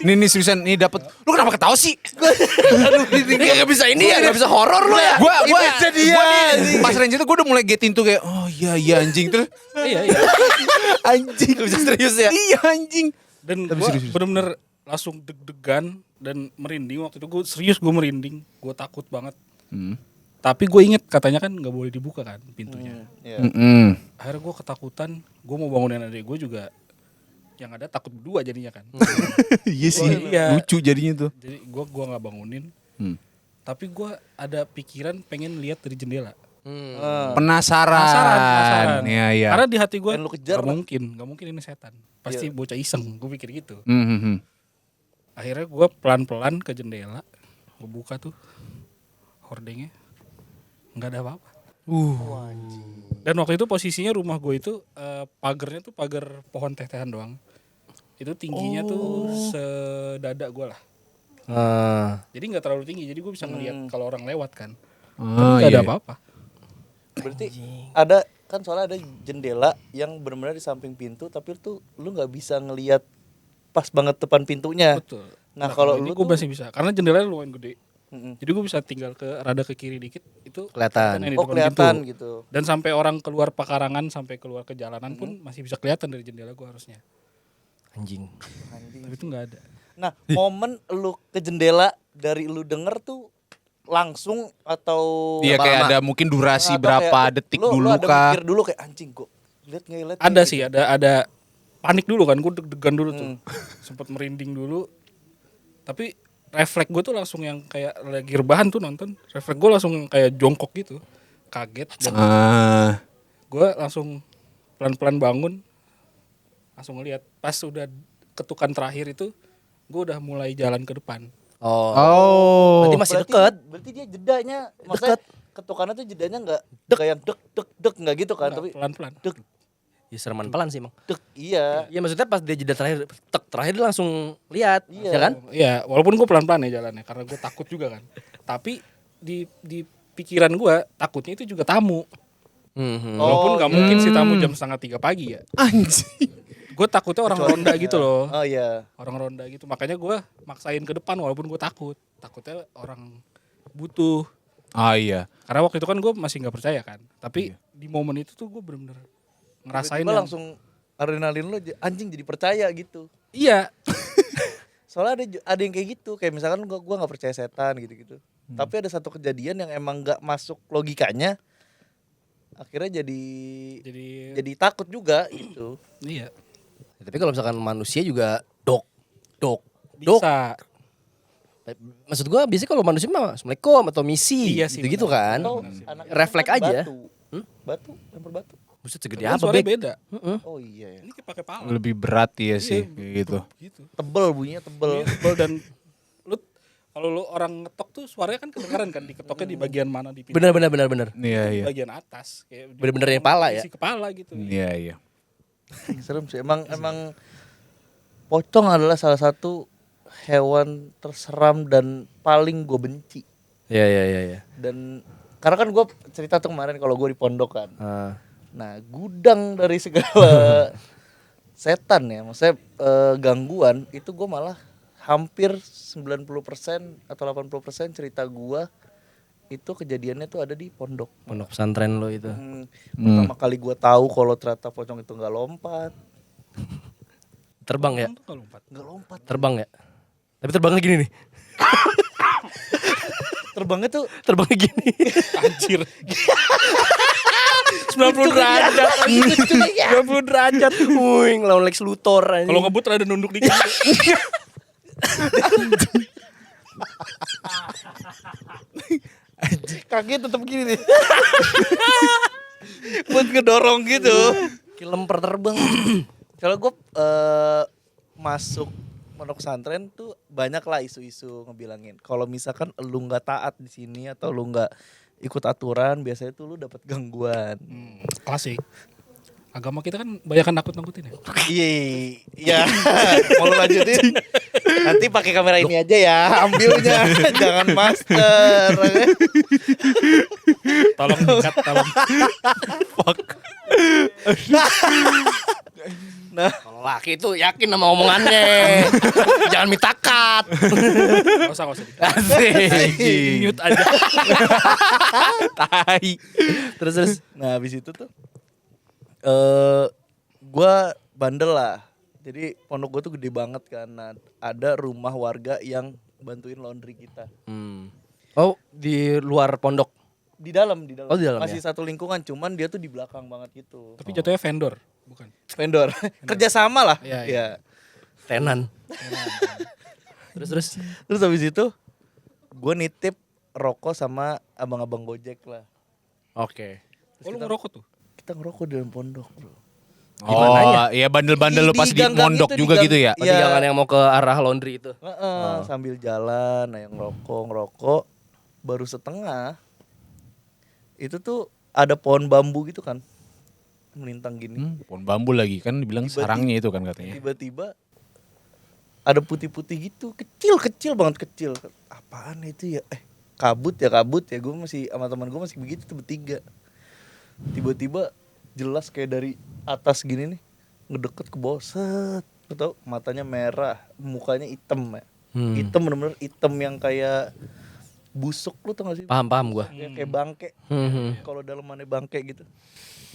nih seriusan nih dapat. Lu kenapa ketawa sih? Ini gak bisa ini ya, gak bisa horor lu ya. Gua dia. pas range itu gue udah mulai get into kayak oh iya anjing terus iya anjing Bisa serius ya. iya anjing. dan gue bener-bener langsung deg-degan dan merinding waktu itu gue merinding, gue takut banget. Tapi gue inget katanya kan nggak boleh dibuka kan pintunya. Akhirnya gue ketakutan, gue mau bangunin adik gue juga, yang ada takut berdua jadinya kan. Iya sih. Iya. Lucu jadinya tuh. Jadi gue nggak bangunin, tapi gue ada pikiran pengen lihat dari jendela. Penasaran. Iya. Karena di hati gue Pengen lu kejar, nggak mungkin ini setan. Pasti bocah iseng, gue pikir gitu. Akhirnya gue pelan-pelan ke jendela, gue buka tuh hordengnya, nggak ada apa-apa. Dan waktu itu posisinya rumah gue itu pagernya tuh pagar pohon teh-tehan doang. Itu tingginya tuh sedada gue lah. Jadi nggak terlalu tinggi, jadi gue bisa ngelihat kalau orang lewat kan. Tapi nggak ada apa-apa. Berarti ada kan soalnya ada jendela yang benar-benar di samping pintu tapi tuh lu nggak bisa ngelihat pas banget depan pintunya. Betul. Nah, kalau ini lu gue tuh masih bisa, karena jendelanya lumayan gede. Jadi gue bisa tinggal rada ke kiri dikit itu Kelihatan. yang di depan kelihatan pintu. gitu. Dan sampai orang keluar pekarangan sampai keluar ke jalanan pun masih bisa kelihatan dari jendela gue harusnya. Anjing. Tapi itu nggak ada. Nah, momen lu ke jendela dari lu denger tuh langsung atau Iya kayak ada mungkin durasi atau berapa kayak detik lu dulu ada kah? mikir dulu kayak anjing kok lihat nggak lihat Ada sih, ada panik dulu kan, gue deg-degan dulu tuh, sempet merinding dulu. Tapi refleks gue tuh langsung yang kayak lagi rebahan tuh nonton, refleks gue langsung kayak jongkok gitu, kaget. Dan gue langsung pelan-pelan bangun, langsung ngeliat. Pas udah ketukan terakhir itu, gue udah mulai jalan ke depan. Berarti masih deket. Berarti dia jedanya maksudnya ketukannya tuh jedanya nggak kayak dek dek dek nggak gitu kan, tapi Pelan-pelan. dek Ya sereman pelan sih emang. dek iya. Iya maksudnya pas dia jeda terakhir, terakhir dia langsung lihat, Iya. ya kan? Iya, walaupun gue pelan-pelan ya jalannya, karena gue takut juga kan. Tapi di pikiran gue takutnya itu juga tamu. Walaupun nggak mungkin sih tamu jam 2:30 pagi ya. Anjing. Gue takutnya orang ronda gitu loh. Oh iya. Orang ronda gitu. Makanya gue maksain ke depan walaupun gue takut. Takutnya orang butuh. Ah iya. Karena waktu itu kan gue masih nggak percaya kan. Tapi di momen itu tuh gue bener-bener ngerasain Tiba-tiba yang- langsung adrenalin lu anjing jadi percaya gitu. Iya. Soalnya ada yang kayak gitu, kayak misalkan gua nggak percaya setan gitu-gitu. Tapi ada satu kejadian yang emang nggak masuk logikanya. Akhirnya jadi takut juga gitu. Iya. Ya, tapi kalau misalkan manusia juga dok. Bisa. Maksud gua biasanya kalau manusia mah assalamualaikum atau misi, Iya sih, gitu kan. Atau anak Refleks kan aja. Batu, lempar batu. Buset segede Kan apa suaranya Bek? beda. Oh iya ya. Ini kayak pakai pala. Lebih berat ya sih kayak gitu. Gitu. Tebel bunyinya tebel. Iya, tebal dan lu kalau lu orang ngetok tuh suaranya kan kedengeran kan diketoknya di bagian mana di pintu. Benar. Iya iya. Bagian atas kayak Bener-bener yang pala ya? isi kepala gitu. Iya iya. Serem sih. Emang pocong adalah salah satu hewan terseram dan paling gue benci. Iya. Dan karena kan gue cerita tuh kemarin kalau gue di pondok kan. Ah. Nah, gudang dari segala setan ya, maksudnya gangguan itu gue malah hampir 90% atau 80% cerita gue itu kejadiannya tuh ada di pondok. Pondok pesantren lo itu. Pertama kali gue tahu kalau ternyata pocong itu nggak lompat, Terbang ya? Itu nggak lompat. nggak lompat. Terbang ya? Tapi terbangnya gini nih. Terbangnya tuh Terbangnya gini. Anjir. 90 derajat. 90 derajat. Wih, ngelawan Lex Luthor aja. Kalau ngebut ada nunduk dikit. kaki tetap gini nih. Buat ngedorong gitu. Kayak lemper terbang. Kalau gue masuk pondok pesantren tuh banyak lah isu-isu ngebilangin kalau misalkan lu nggak taat di sini atau lu nggak ikut aturan biasanya tuh lu dapat gangguan. Klasik. Agama kita kan banyak nakut-nakutin ya. Iya. Mau lu lanjutin? Nanti pakai kamera ini aja ya, ambilnya. Jangan master. Tolong dikat, tolong. Nah, Kalau laki itu yakin sama omongannya. Jangan minta cut. Gak usah dikat. Asik. Mute aja. Tai. Terus. nah habis itu tuh gue bandel lah. Jadi pondok gue tuh gede banget kan. Nah, ada rumah warga yang bantuin laundry kita. Oh, di luar pondok. Di dalam. Oh, di dalam Masih ya? satu lingkungan, cuman dia tuh di belakang banget gitu. Tapi jatuhnya vendor, bukan. Vendor. Kerjasama lah. Iya, iya. Iya. Tenan. Terus. Terus habis itu gue nitip rokok sama abang-abang Gojek lah. Oke. Oh, lu ngerokok tuh? Kita ngerokok di dalam pondok, bro. Oh, iya bandel-bandel lu pas di gang-gang mondok itu, juga di gang- gitu ya? Berarti Iya. jangan yang mau ke arah laundry itu. Sambil jalan, nah yang ngerokok, baru setengah. Itu tuh ada pohon bambu gitu kan. melintang gini. Pohon bambu lagi kan dibilang Tiba-tiba- sarangnya itu kan katanya. Tiba-tiba ada putih-putih gitu, kecil banget kecil. Apaan itu ya? Kabut ya. Gue masih sama teman gue masih begitu tuh bertiga. Tiba-tiba jelas kayak dari atas gini nih, ngedeket ke bawah, set. Lu tau matanya merah, mukanya hitam ya. Hitam bener-bener hitam yang kayak busuk, lu tau gak sih? Paham gua. Ya, kayak bangke. Kalau dalemannya bangke gitu.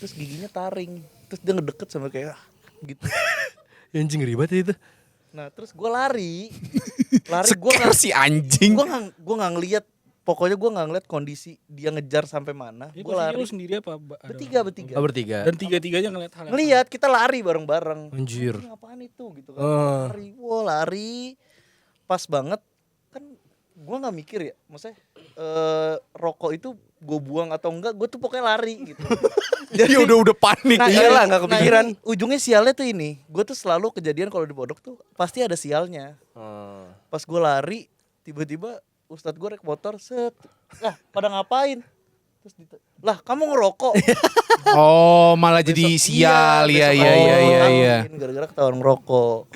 Terus giginya taring. Terus dia ngedeket sama kayak gitu. Anjing ribet itu. Nah terus gue lari gue Seker si anjing. gue nggak ngeliat, pokoknya gue nggak ngeliat kondisi dia ngejar sampai mana. Ini Gue posisinya lari lu sendiri apa? Ada bertiga Oh, bertiga. Dan tiga-tiganya ngeliat hal yang ngeliat kita lari bareng-bareng. Anjir. Ini apaan itu gitu kan. Lari pas banget kan. Gue nggak mikir ya, maksudnya rokok itu gue buang atau enggak, gue tuh pokoknya lari gitu. Dia udah panik. Nah, iyalah, nggak kepikiran. Nah, ujungnya sialnya tuh ini, gue tuh selalu kejadian kalau di pondok tuh pasti ada sialnya. Pas gue lari, tiba-tiba ustadz gue naik motor, set, lah pada ngapain? Terus lah kamu ngerokok? Oh, malah jadi sial. Iya. Iya. Gara-gara ketahuan ngerokok.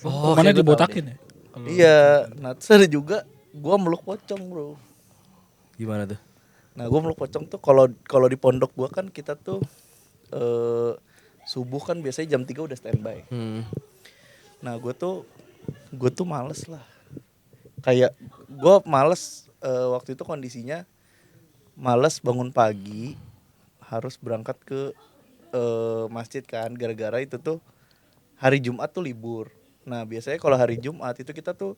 mana dibotakin ya? Iya, nah terus ada juga gue meluk pocong bro. Gimana tuh? Nah gue meluk pocong tuh kalau di pondok gue kan kita tuh subuh kan biasanya jam 3 udah standby. Nah gue tuh males lah. Kayak gue males waktu itu kondisinya males bangun pagi harus berangkat ke masjid kan, gara-gara itu tuh hari Jumat tuh libur. Nah biasanya kalau hari Jumat itu kita tuh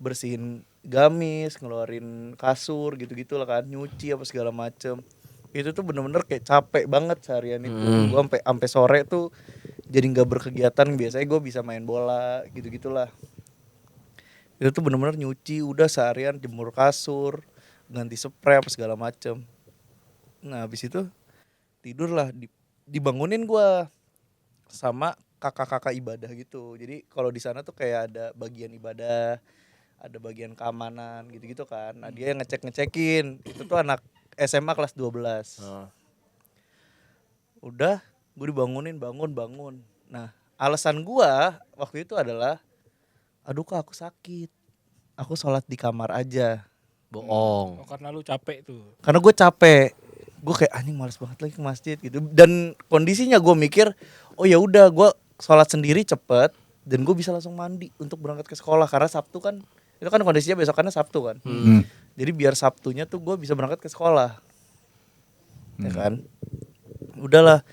bersihin gamis, ngeluarin kasur gitu-gitu lah kan, nyuci apa segala macem. Itu tuh bener-bener kayak capek banget seharian itu. Gue sampai sore tuh jadi nggak berkegiatan. Biasanya gue bisa main bola gitu-gitulah. Itu tuh bener-bener nyuci udah seharian, jemur kasur, ganti spray apa segala macem. Nah habis itu tidur lah, dibangunin gue sama kakak-kakak ibadah gitu. Jadi kalau di sana tuh kayak ada bagian ibadah, ada bagian keamanan gitu-gitu kan. Nah dia yang ngecekin. Itu tuh anak SMA kelas 12. Udah, gue dibangunin, bangun. Nah alasan gue waktu itu adalah, aduh kak aku sakit, aku sholat di kamar aja. Bohong. Oh, karena lu capek tuh. Karena gue capek, gue kayak anjing males banget lagi ke masjid gitu. Dan kondisinya gue mikir, oh ya udah gue sholat sendiri cepet dan gue bisa langsung mandi untuk berangkat ke sekolah karena Sabtu kan itu kan kondisinya besokannya Sabtu kan. Jadi biar Sabtunya tuh gue bisa berangkat ke sekolah, ya kan. Udahlah,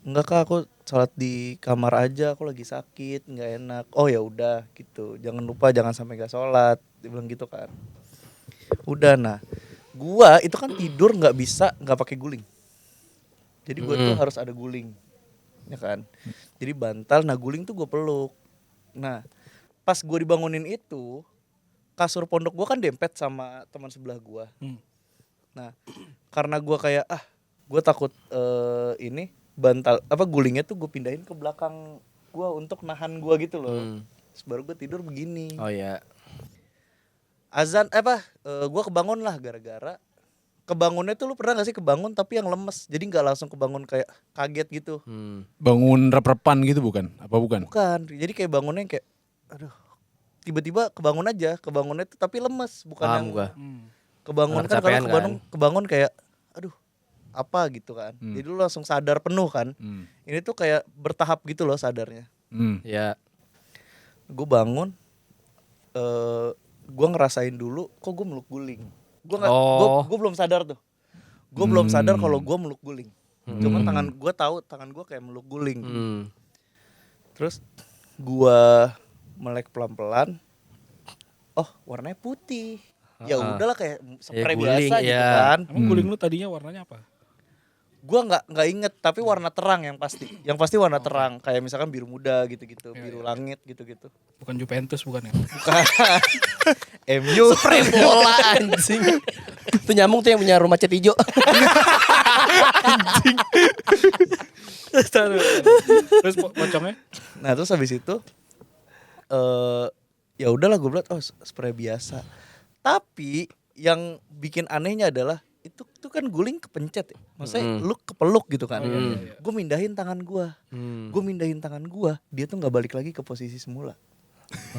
enggak kak aku sholat di kamar aja, aku lagi sakit nggak enak. Oh ya udah gitu, jangan lupa jangan sampai nggak sholat, dia bilang gitu kan. Udah, nah gua itu kan tidur nggak bisa nggak pakai guling, jadi gua tuh harus ada guling, ya kan. Jadi bantal, nah guling tuh gua peluk. Nah pas gua dibangunin itu, kasur pondok gua kan dempet sama teman sebelah gua. Nah karena gua kayak gua takut ini bantal apa gulingnya tuh gue pindahin ke belakang gua untuk nahan gua gitu loh. Terus baru gue tidur begini. Oh ya. Azan gue kebangun lah gara-gara kebangunnya tuh, lu pernah gak sih kebangun tapi yang lemes, jadi nggak langsung kebangun kayak kaget gitu. Bangun rep-repan gitu bukan? Apa bukan? Bukan, jadi kayak bangunnya kayak aduh, tiba-tiba kebangunnya tuh tapi lemes, bukan Paham yang gua. kebangun Karena kan kalau kecapean kebangun kayak aduh apa gitu kan. Jadi lu langsung sadar penuh kan. Ini tuh kayak bertahap gitu loh sadarnya. Ya. Gue bangun, gue ngerasain dulu kok gue meluk guling. Gue belum sadar tuh. Gue belum sadar kalau gue meluk guling. Cuman tangan gue kayak meluk guling. Terus gue melek pelan-pelan. Oh warnanya putih. Ya udahlah kayak spray guling, biasa gitu ya. kan. Emang guling lu tadinya warnanya apa? Gue nggak inget, tapi warna terang yang pasti warna terang, kayak misalkan biru muda gitu-gitu, biru langit gitu-gitu. Bukan Juventus bukan ya? Bukan. MU. Spray bola anjing. Itu nyamuk tuh yang punya rumah cat hijau. Terus pocongnya? Nah terus habis itu ya udahlah gue bilang oh spray biasa. Tapi yang bikin anehnya adalah itu tuh kan guling kepencet ya. Maksudnya lu kepeluk gitu kan. Gue mindahin tangan gue. Dia tuh nggak balik lagi ke posisi semula.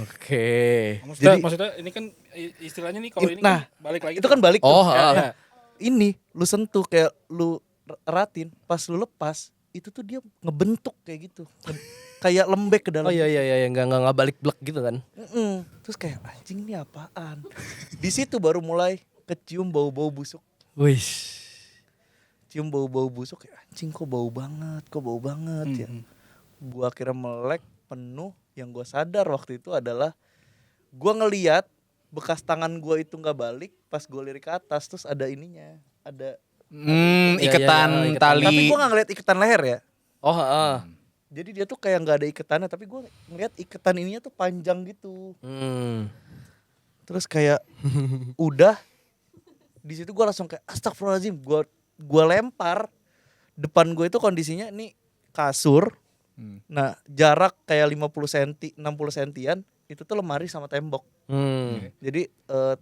Oke. Maksudnya ini kan istilahnya nih kalau ini Nah, kan balik lagi. itu kan balik tuh. Oh, Nah, ini lu sentuh kayak lu eratin, pas lu lepas itu tuh dia ngebentuk kayak gitu. Kayak lembek ke dalam. Oh iya enggak balik blek gitu kan. Terus kayak anjing ini apaan? Di situ baru mulai kecium bau-bau busuk. Wih. Cium bau-bau busuk kayak anjing kok bau banget ya. Gua akhirnya melek penuh. Yang gua sadar waktu itu adalah gua ngeliat bekas tangan gua itu nggak balik pas gua lirik ke atas terus ada ininya, ada Iketan iketan. tali. tapi gua nggak ngeliat iketan leher ya. Oh, heeh. Jadi dia tuh kayak nggak ada ikatannya tapi gua ngeliat ikatan ininya tuh panjang gitu. Terus kayak udah di situ gue langsung kayak astagfirullahaladzim, gue lempar. Depan gue itu kondisinya nih kasur. Nah jarak kayak 50 cm 60 sentian itu tuh lemari sama tembok. Jadi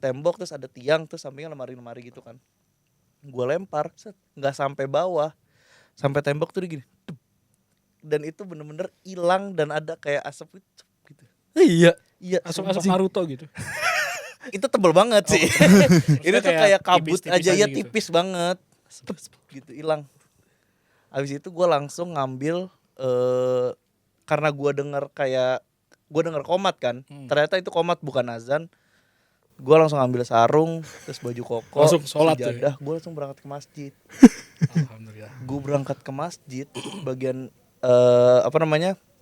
tembok terus ada tiang terus sampingnya lemari gitu kan. Gue lempar nggak sampai bawah, sampai tembok tuh gini. Dan itu bener-bener hilang dan ada kayak asap gitu. Iya. Iya, asap Naruto gitu. itu tebel banget sih. Itu tuh kayak kabut tipis-tipis aja ya gitu. tipis banget. Gitu hilang. Habis itu gue langsung ngambil karena gue denger komat kan. Ternyata itu komat bukan azan. Gue langsung ambil sarung, terus baju koko, Langsung sholat tuh sejadah. Gue langsung berangkat ke masjid. Alhamdulillah. Gue berangkat ke masjid, bagian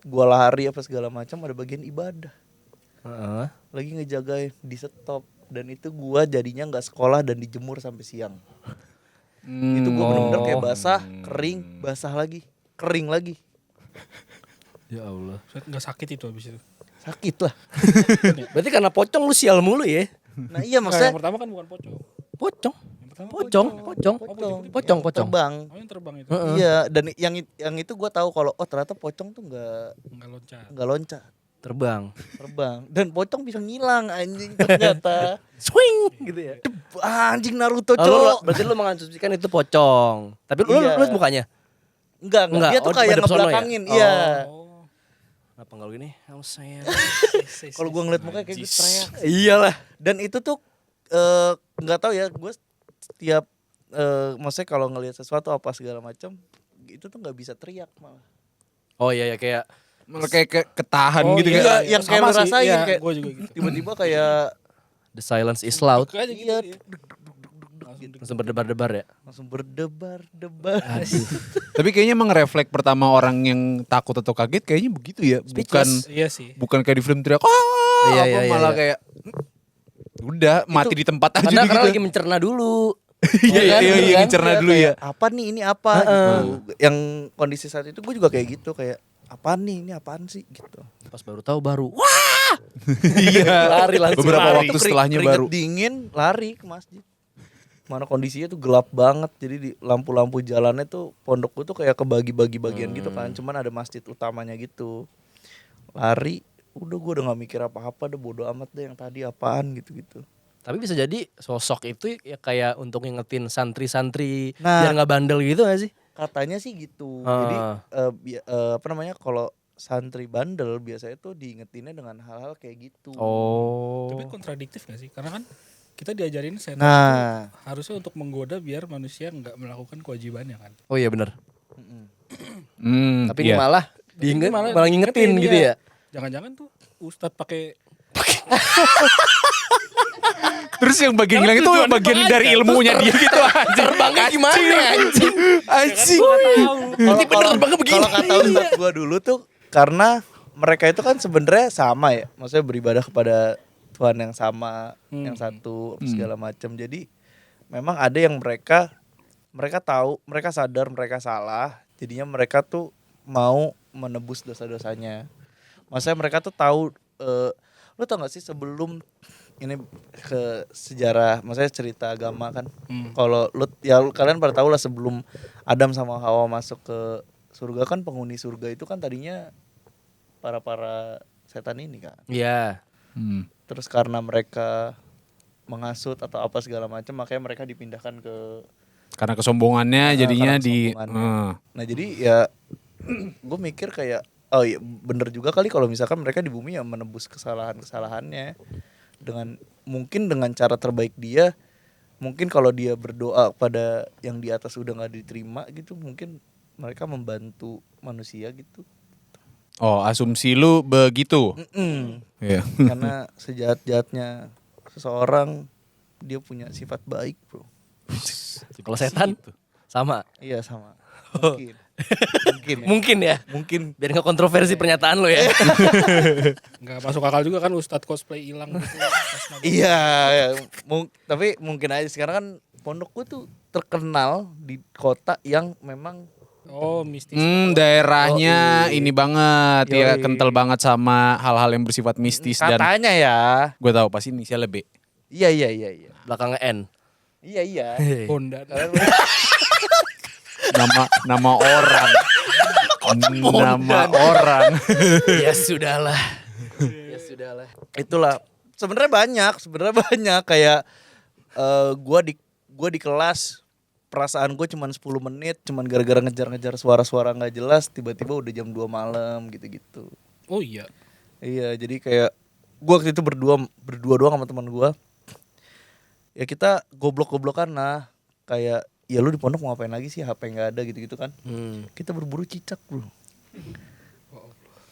gue lari apa segala macam, ada bagian ibadah. Lagi ngejagain di stop dan itu gua jadinya nggak sekolah dan dijemur sampai siang. Itu gua bener-bener kayak basah, kering, basah lagi, kering lagi. Ya Allah. Nggak sakit itu habis itu. Sakit lah. Berarti karena pocong lu sial mulu ya? Nah iya Yang maksudnya pertama kan bukan pocong. Pocong. Yang pertama Pocong. terbang. Oh yang terbang itu. Iya dan yang itu gua tahu kalau ternyata pocong tuh Nggak loncat. loncat, Terbang. dan pocong bisa ngilang anjing ternyata. Swing gitu ya. Anjing Naruto Oh, cowok. berarti lu mengasumsikan itu pocong. Tapi lu Iya. lihat mukanya? Enggak. Dia tuh Oh, kayak pada sono ya? ngebelakangin. Iya. Oh. Kenapa enggak gini? Oh saya. Kalau gua ngeliat mukanya kayak gue teriak. Iyalah. Dan itu tuh nggak tahu ya, gue setiap maksudnya kalau ngelihat sesuatu apa segala macam itu tuh nggak bisa teriak malah. Oh iya ya kayak Malah kayak ketahan gitu iya, kan. yang kayak lu rasain kayak gue juga gitu. tiba-tiba kayak the silence is loud. Kayak aja gitu. iya, Langsung Langsung berdebar-debar ya. langsung berdebar-debar. Tapi kayaknya emang refleks pertama orang yang takut atau kaget kayaknya begitu ya. Iya sih. Bukan kayak di film teriak. Iya, Malah iya. kayak udah mati di tempat aja Karena gitu. lagi mencerna dulu. Iya, Kan? ngincerna Iya, dulu ya. kayak, apa nih ini apa gitu. Yang kondisi saat itu gue juga kayak gitu kayak apaan nih ini apaan sih gitu. Pas baru tahu baru. Wah! Iya. Lari langsung. Beberapa lari. waktu setelahnya Keringet baru. dingin lari ke masjid. Mana kondisinya tuh gelap banget, jadi di lampu-lampu jalannya tuh pondok gue tuh kayak kebagi-bagi bagian gitu kan, cuman ada masjid utamanya gitu. Lari, udah gue udah nggak mikir apa-apa, udah bodo amat deh yang tadi apaan gitu-gitu. Tapi bisa jadi sosok itu ya kayak untuk ngingetin santri-santri Nah. biar nggak bandel gitu gak sih? Katanya sih gitu. Ah. Jadi kalau santri bandel biasanya tuh diingetinnya dengan hal-hal kayak gitu. Oh. Tapi kontradiktif gak sih? Karena kan kita diajarin setan Nah, itu harusnya untuk menggoda biar manusia nggak melakukan kewajibannya kan. Oh iya benar. Tapi iya. ini malah malah ngingetin gitu ya. Jangan-jangan tuh Ustadz pakai Terus yang bagian hilang itu bagian dari ilmunya dia gitu anjing. Terbangnya gimana anjing? Anjing. kalau kata ustadz gua dulu tuh karena mereka itu kan sebenarnya sama ya, maksudnya beribadah kepada Tuhan yang sama, yang satu segala macam. Jadi memang ada yang mereka tahu, mereka sadar mereka salah, jadinya mereka tuh mau menebus dosa-dosanya. Maksudnya mereka tuh tahu, lu tau gak sih sebelum ini ke sejarah, maksudnya cerita agama kan. Kalau kalian pada tahu lah sebelum Adam sama Hawa masuk ke surga kan, penghuni surga itu kan tadinya para setan ini kan. Iya. Terus karena mereka menghasut atau apa segala macam, makanya mereka dipindahkan ke Karena kesombongannya jadinya karena di kesombongannya. Nah jadi ya gue mikir kayak oh iya bener juga kali kalau misalkan mereka di bumi ya menebus kesalahannya dengan mungkin dengan cara terbaik dia. Mungkin kalau dia berdoa pada yang di atas udah nggak diterima gitu, mungkin mereka membantu manusia gitu. Oh, asumsi lu begitu. Iya. Karena sejahat-jahatnya seseorang dia punya sifat baik, bro. Kalau setan sama. Iya sama. Mungkin. Mungkin. Ya. Mungkin ya. Mungkin. Biar nggak kontroversi pernyataan lo ya. Nggak masuk akal juga kan Ustadz cosplay hilang gitu. Iya, ya. Tapi mungkin aja sekarang kan pondokku tuh terkenal di kota yang memang Oh, mistis. Daerahnya ini banget ya, Yoi. kental banget sama hal-hal yang bersifat mistis dan katanya ya. gue tahu pasti inisialnya B. Iya. Belakangnya N. Iya. Bondan. Nama orang. Nama orang. Ya sudahlah. Ya sudahlah. Itulah. Sebenarnya banyak kayak gua di kelas perasaan gue cuman 10 menit cuman gara-gara ngejar-ngejar suara-suara nggak jelas tiba-tiba udah jam 2 malam gitu-gitu. Oh iya. Iya, jadi kayak gua waktu itu berdua doang sama teman gua. Ya kita goblok-goblokan lah. Kayak ya lu di pondok mau ngapain lagi sih, HP nggak ada gitu-gitu kan. Kita berburu cicak, bro.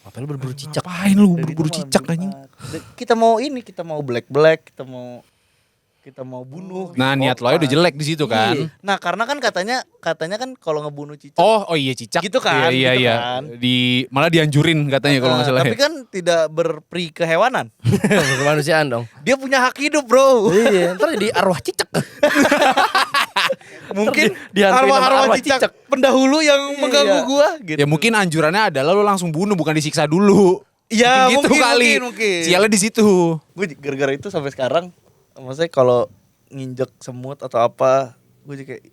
Apa lu berburu cicak? Ngapain lu Dan itu berburu malam cicak Jumat. anjing? Kita mau black, kita mau bunuh. Nah, niat lo udah jelek di situ kan. Iya. Nah, karena kan katanya kan kalau ngebunuh cicak Oh iya cicak. Gitu kan, Iya gitu iya. kan. Malah dianjurin katanya kalau nggak salah. tapi ya. kan tidak berperi kehewanan. Kemanusiaan dong. Dia punya hak hidup, bro. Iya, ntar jadi arwah cicak. Mungkin Dihantuin sama arwah arwah cicak cicak. pendahulu yang mengganggu gua gitu. Ya mungkin anjurannya adalah lo langsung bunuh bukan disiksa dulu. Ya, gitu mungkin, kali. mungkin. Sialnya di situ. Gue gara-gara itu sampai sekarang maksudnya kalau nginjek semut atau apa gue juga kayak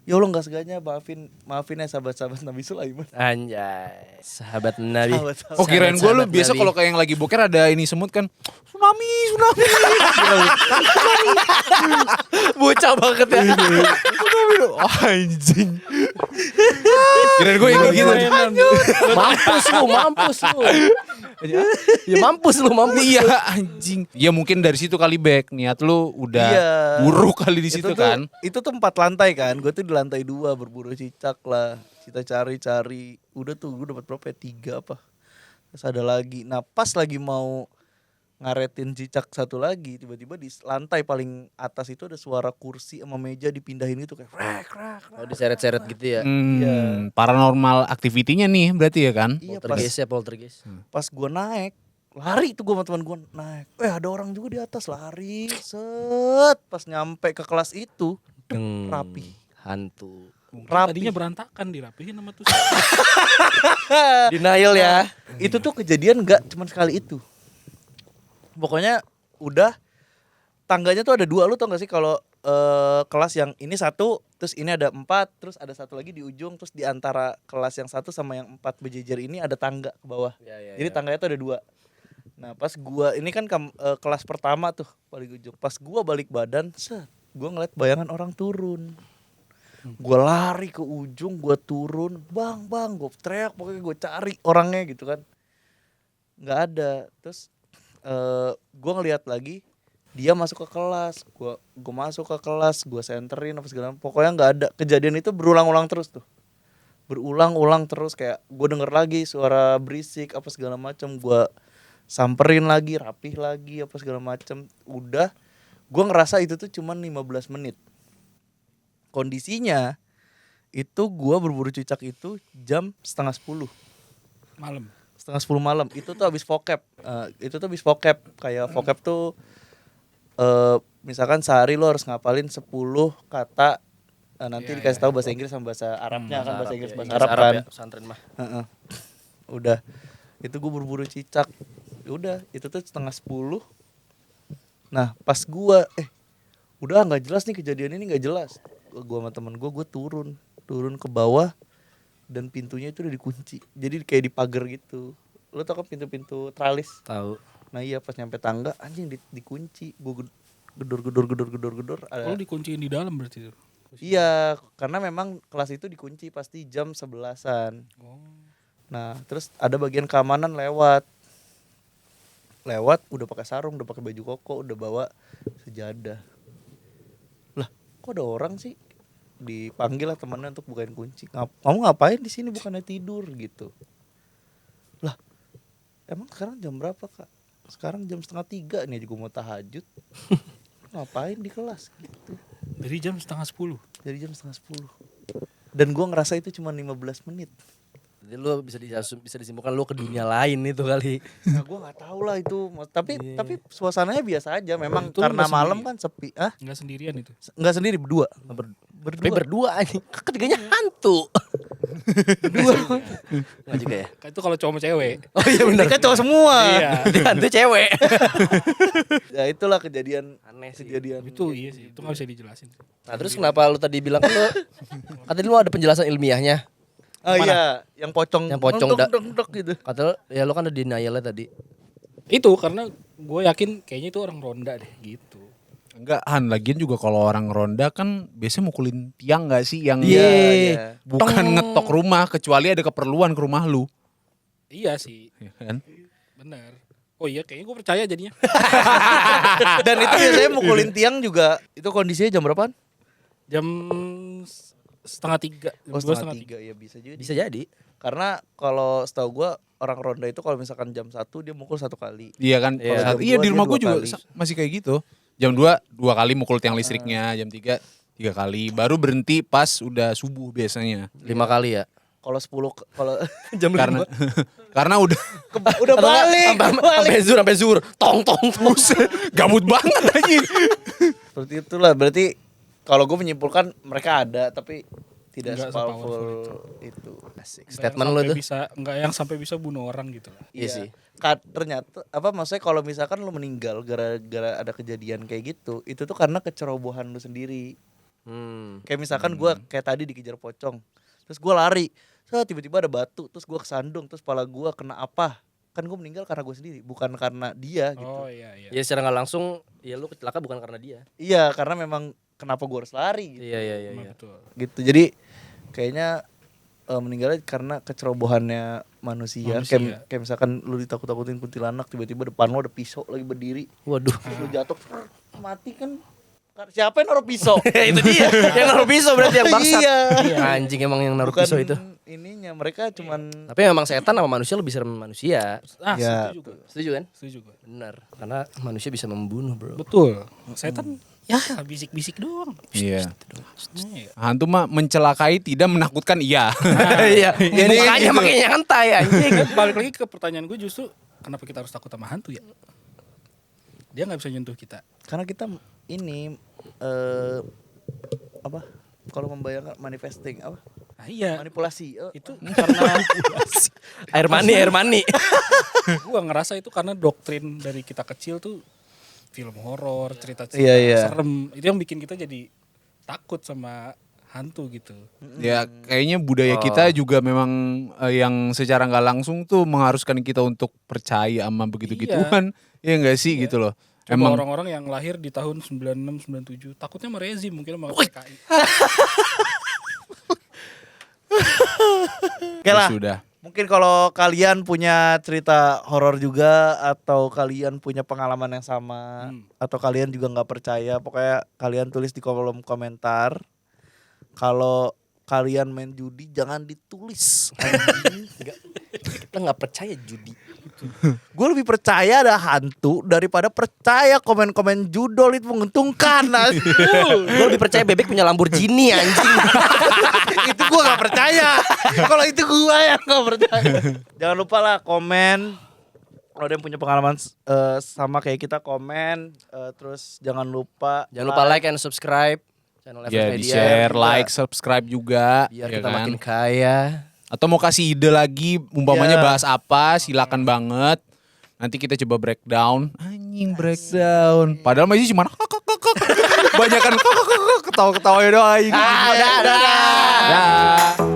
ya Allah nggak seganya maafin ya sahabat-sahabat Nabi Sulaiman. Anjay, sahabat Nabi. Sahabat-sahabat. Oh kirain gue lu Sahabat biasa Nabi. kalau kayak yang lagi boker ada ini semut kan tsunami. Bocah banget ya. Anjing. Kirain gue ikut gitu. Mampus lu. Ya mampus lu. Iya anjing. Ya mungkin dari situ kali Bek niat lu udah Iya. buruk kali di situ kan. Itu tuh 4 lantai kan. Gue tuh di lantai 2 berburu cicak lah. Kita cari-cari. Udah tuh gue dapat berapa ya? 3 apa. Terus ada lagi. Nah, pas lagi mau ngaretin cicak satu lagi, tiba-tiba di lantai paling atas itu ada suara kursi sama meja dipindahin gitu kayak rak. Oh diseret-seret gitu ya. Paranormal activity-nya nih berarti ya kan? Iya, Poltergeist. pas gue naik lari tuh gue sama teman gue naik ada orang juga di atas lari set pas nyampe ke kelas itu rapi Hantu. rapi Tadinya berantakan dirapihin sama tuh. Denial ya. itu tuh kejadian nggak cuma sekali itu pokoknya udah tangganya tuh ada 2 lu tau gak sih kalau kelas yang ini 1 terus ini ada 4 terus ada 1 lagi di ujung terus di antara kelas yang 1 sama yang 4 berjejer ini ada tangga ke bawah jadi tangganya tuh ada 2. Nah pas gua ini kan kelas pertama tuh paling ujung pas gua balik badan set gua ngeliat bayangan orang turun. Gua lari ke ujung gua turun bang gua teriak pokoknya gua cari orangnya gitu kan nggak ada terus gue ngeliat lagi dia masuk ke kelas gue masuk ke kelas gue senterin apa segala pokoknya nggak ada kejadian itu berulang-ulang terus tuh berulang-ulang terus kayak gue denger lagi suara berisik apa segala macam gue samperin lagi rapih lagi apa segala macam udah gue ngerasa itu tuh cuman 15 menit kondisinya itu gue berburu cicak itu jam 9:30 Malam. 9:30 malam itu tuh habis vocab kayak vocab tuh misalkan sehari lo harus ngapalin 10 kata nanti dikasih tahu bahasa Inggris sama bahasa Arabnya kan bahasa Inggris bahasa Arab kan ya, pesantren mah. udah itu gue berburu cicak udah itu tuh 9:30 nah pas gue udah nggak jelas nih kejadian ini nggak jelas gue sama temen gue turun ke bawah dan pintunya itu udah dikunci jadi kayak dipagar gitu lo tau kan pintu-pintu tralis Tahu. nah iya pas nyampe tangga anjing dikunci gue gedor. Kalau dikunciin di dalam berarti itu. Iya, karena memang kelas itu dikunci pasti jam 11-an. Nah, terus ada bagian keamanan lewat udah pakai sarung, udah pakai baju koko, udah bawa sejadah. Lah, kok ada orang sih? Dipanggil lah temannya untuk bukain kunci. Kamu ngapain di sini, bukannya tidur gitu. Lah, emang sekarang jam berapa, Kak? Sekarang jam 2:30 nih, juga mau tahajud. Ngapain di kelas gitu. Dari jam 9:30. Dari jam 9:30. Dan gua ngerasa itu cuma 15 menit. Jadi lu bisa disimpulkan lu ke dunia lain itu kali. Nah, gua nggak tahu lah itu. Tapi suasananya biasa aja. Memang Itu karena nggak malam sendiri. kan sepi. Ah, Enggak sendirian itu. nggak sendiri, berdua. Tapi berdua anjing. Ketiganya hantu. Berdua. Enggak juga ya. Itu kalau cowok sama cewek. Oh iya benar. Kan cowok semua. Iya. Dia hantu cewek. Ya itulah kejadian Aneh sih. kejadian. Itu iya sih, itu enggak bisa dijelasin. Nah, terus kenapa lu tadi bilang kan lu katanya lu ada penjelasan ilmiahnya. Oh iya, yang pocong. Yang pocong dok gitu. Kata lu, ya lu kan ada denialnya tadi. Itu karena gue yakin kayaknya itu orang ronda deh gitu. Enggak, Han, lagian juga kalau orang ronda kan biasanya mukulin tiang gak sih yang Iya. bukan ngetok rumah kecuali ada keperluan ke rumah lu. Iya sih, Ya kan? benar. Oh iya, kayaknya gue percaya jadinya. Dan itu biasanya mukulin tiang juga. Itu kondisinya jam berapaan? Jam 2:30, jam Oh, 2:30. 2:30 ya bisa jadi. Bisa jadi. Karena kalau setahu gua orang ronda itu kalau misalkan jam 1 dia mukul 1 kali. Iya kan? Iya. Saat- Jam iya dua di dia rumah 2 gue juga kali. masih kayak gitu. Jam 2 2 kali mukul tiang listriknya, jam 3 3 kali. Baru berhenti pas udah subuh biasanya. 5 kali ya. Kalau 10 kalau Jam Karena karena udah udah balik. sampai zuhur. Tong tong tong. gabut banget anjing. Seperti itulah, berarti kalau gue menyimpulkan mereka ada tapi tidak Nggak sepowerful itu. Asik. Nggak Statement yang lu sampai tuh. bisa, enggak yang sampai bisa bunuh orang gitu lah. Iya sih. Ternyata apa maksudnya kalau misalkan lu meninggal gara-gara ada kejadian kayak gitu, itu tuh karena kecerobohan lu sendiri. Kayak misalkan gua kayak tadi dikejar pocong. Terus gua lari. Tiba-tiba ada batu, terus gua kesandung, terus kepala gua kena apa? Kan gua meninggal karena gue sendiri, bukan karena dia gitu. Oh iya iya. Ya secara nggak langsung ya lu kecelakaan bukan karena dia. Iya, karena memang kenapa gua harus lari gitu. Iya. Emang betul. Gitu. Jadi kayaknya meninggalnya karena kecerobohannya manusia. Kayak misalkan lu ditakut-takutin kuntilanak, tiba-tiba depan lu ada pisau lagi berdiri. Waduh. Terus lu jatuh, mati kan. Siapa yang naruh pisau? Itu dia. Yang naruh pisau berarti yang bangsat. Iya. Anjing emang yang naruh Bukan pisau itu. ininya, mereka cuman Tapi memang setan sama manusia lebih serem manusia. Ah, Ya, setuju gue. Setuju kan? Setuju gue. Benar. Karena manusia bisa membunuh, bro. Betul. Setan ya bisik-bisik doang. Iya. Iya. Hantu mah mencelakai tidak menakutkan iya. Iya. Ini Mukanya gitu. makin nyantai anjing. Balik lagi ke pertanyaan gue justru kenapa kita harus takut sama hantu ya? Dia nggak bisa nyentuh kita. karena kita ini apa? Kalau membayangkan manifesting apa? Ah, iya. Manipulasi. Itu karena Air mani. gue ngerasa itu karena doktrin dari kita kecil tuh film horor, cerita-cerita Iya. serem. Itu yang bikin kita jadi takut sama hantu gitu. Ya kayaknya budaya kita juga memang yang secara nggak langsung tuh mengharuskan kita untuk percaya sama begitu-gituan. Ya enggak sih gitu loh. Coba Emang orang-orang yang lahir di tahun 96, 97 takutnya sama rezim mungkin sama PKI. Oke lah. sudah. Mungkin kalau kalian punya cerita horor juga atau kalian punya pengalaman yang sama atau kalian juga nggak percaya, pokoknya kalian tulis di kolom komentar. Kalau kalian main judi jangan ditulis. Kita nggak percaya judi. Gue lebih percaya ada hantu daripada percaya komen-komen judol itu menguntungkan. Gue lebih percaya bebek punya Lamborghini anjing. Itu gue gak percaya. Kalau itu gue yang gak percaya. Jangan lupa lah komen. Kalau ada yang punya pengalaman sama kayak kita komen. Terus jangan lupa like and subscribe channel FF Ya Media. di share, juga. like, subscribe juga. Biar ya kita kan? makin kaya. Atau mau kasih ide lagi, umpamanya Ya. bahas apa, silakan banget. Nanti kita coba breakdown. Anjing breakdown. Padahal masih cuma banyakan ketawa-ketawa doang. Udah. Dah.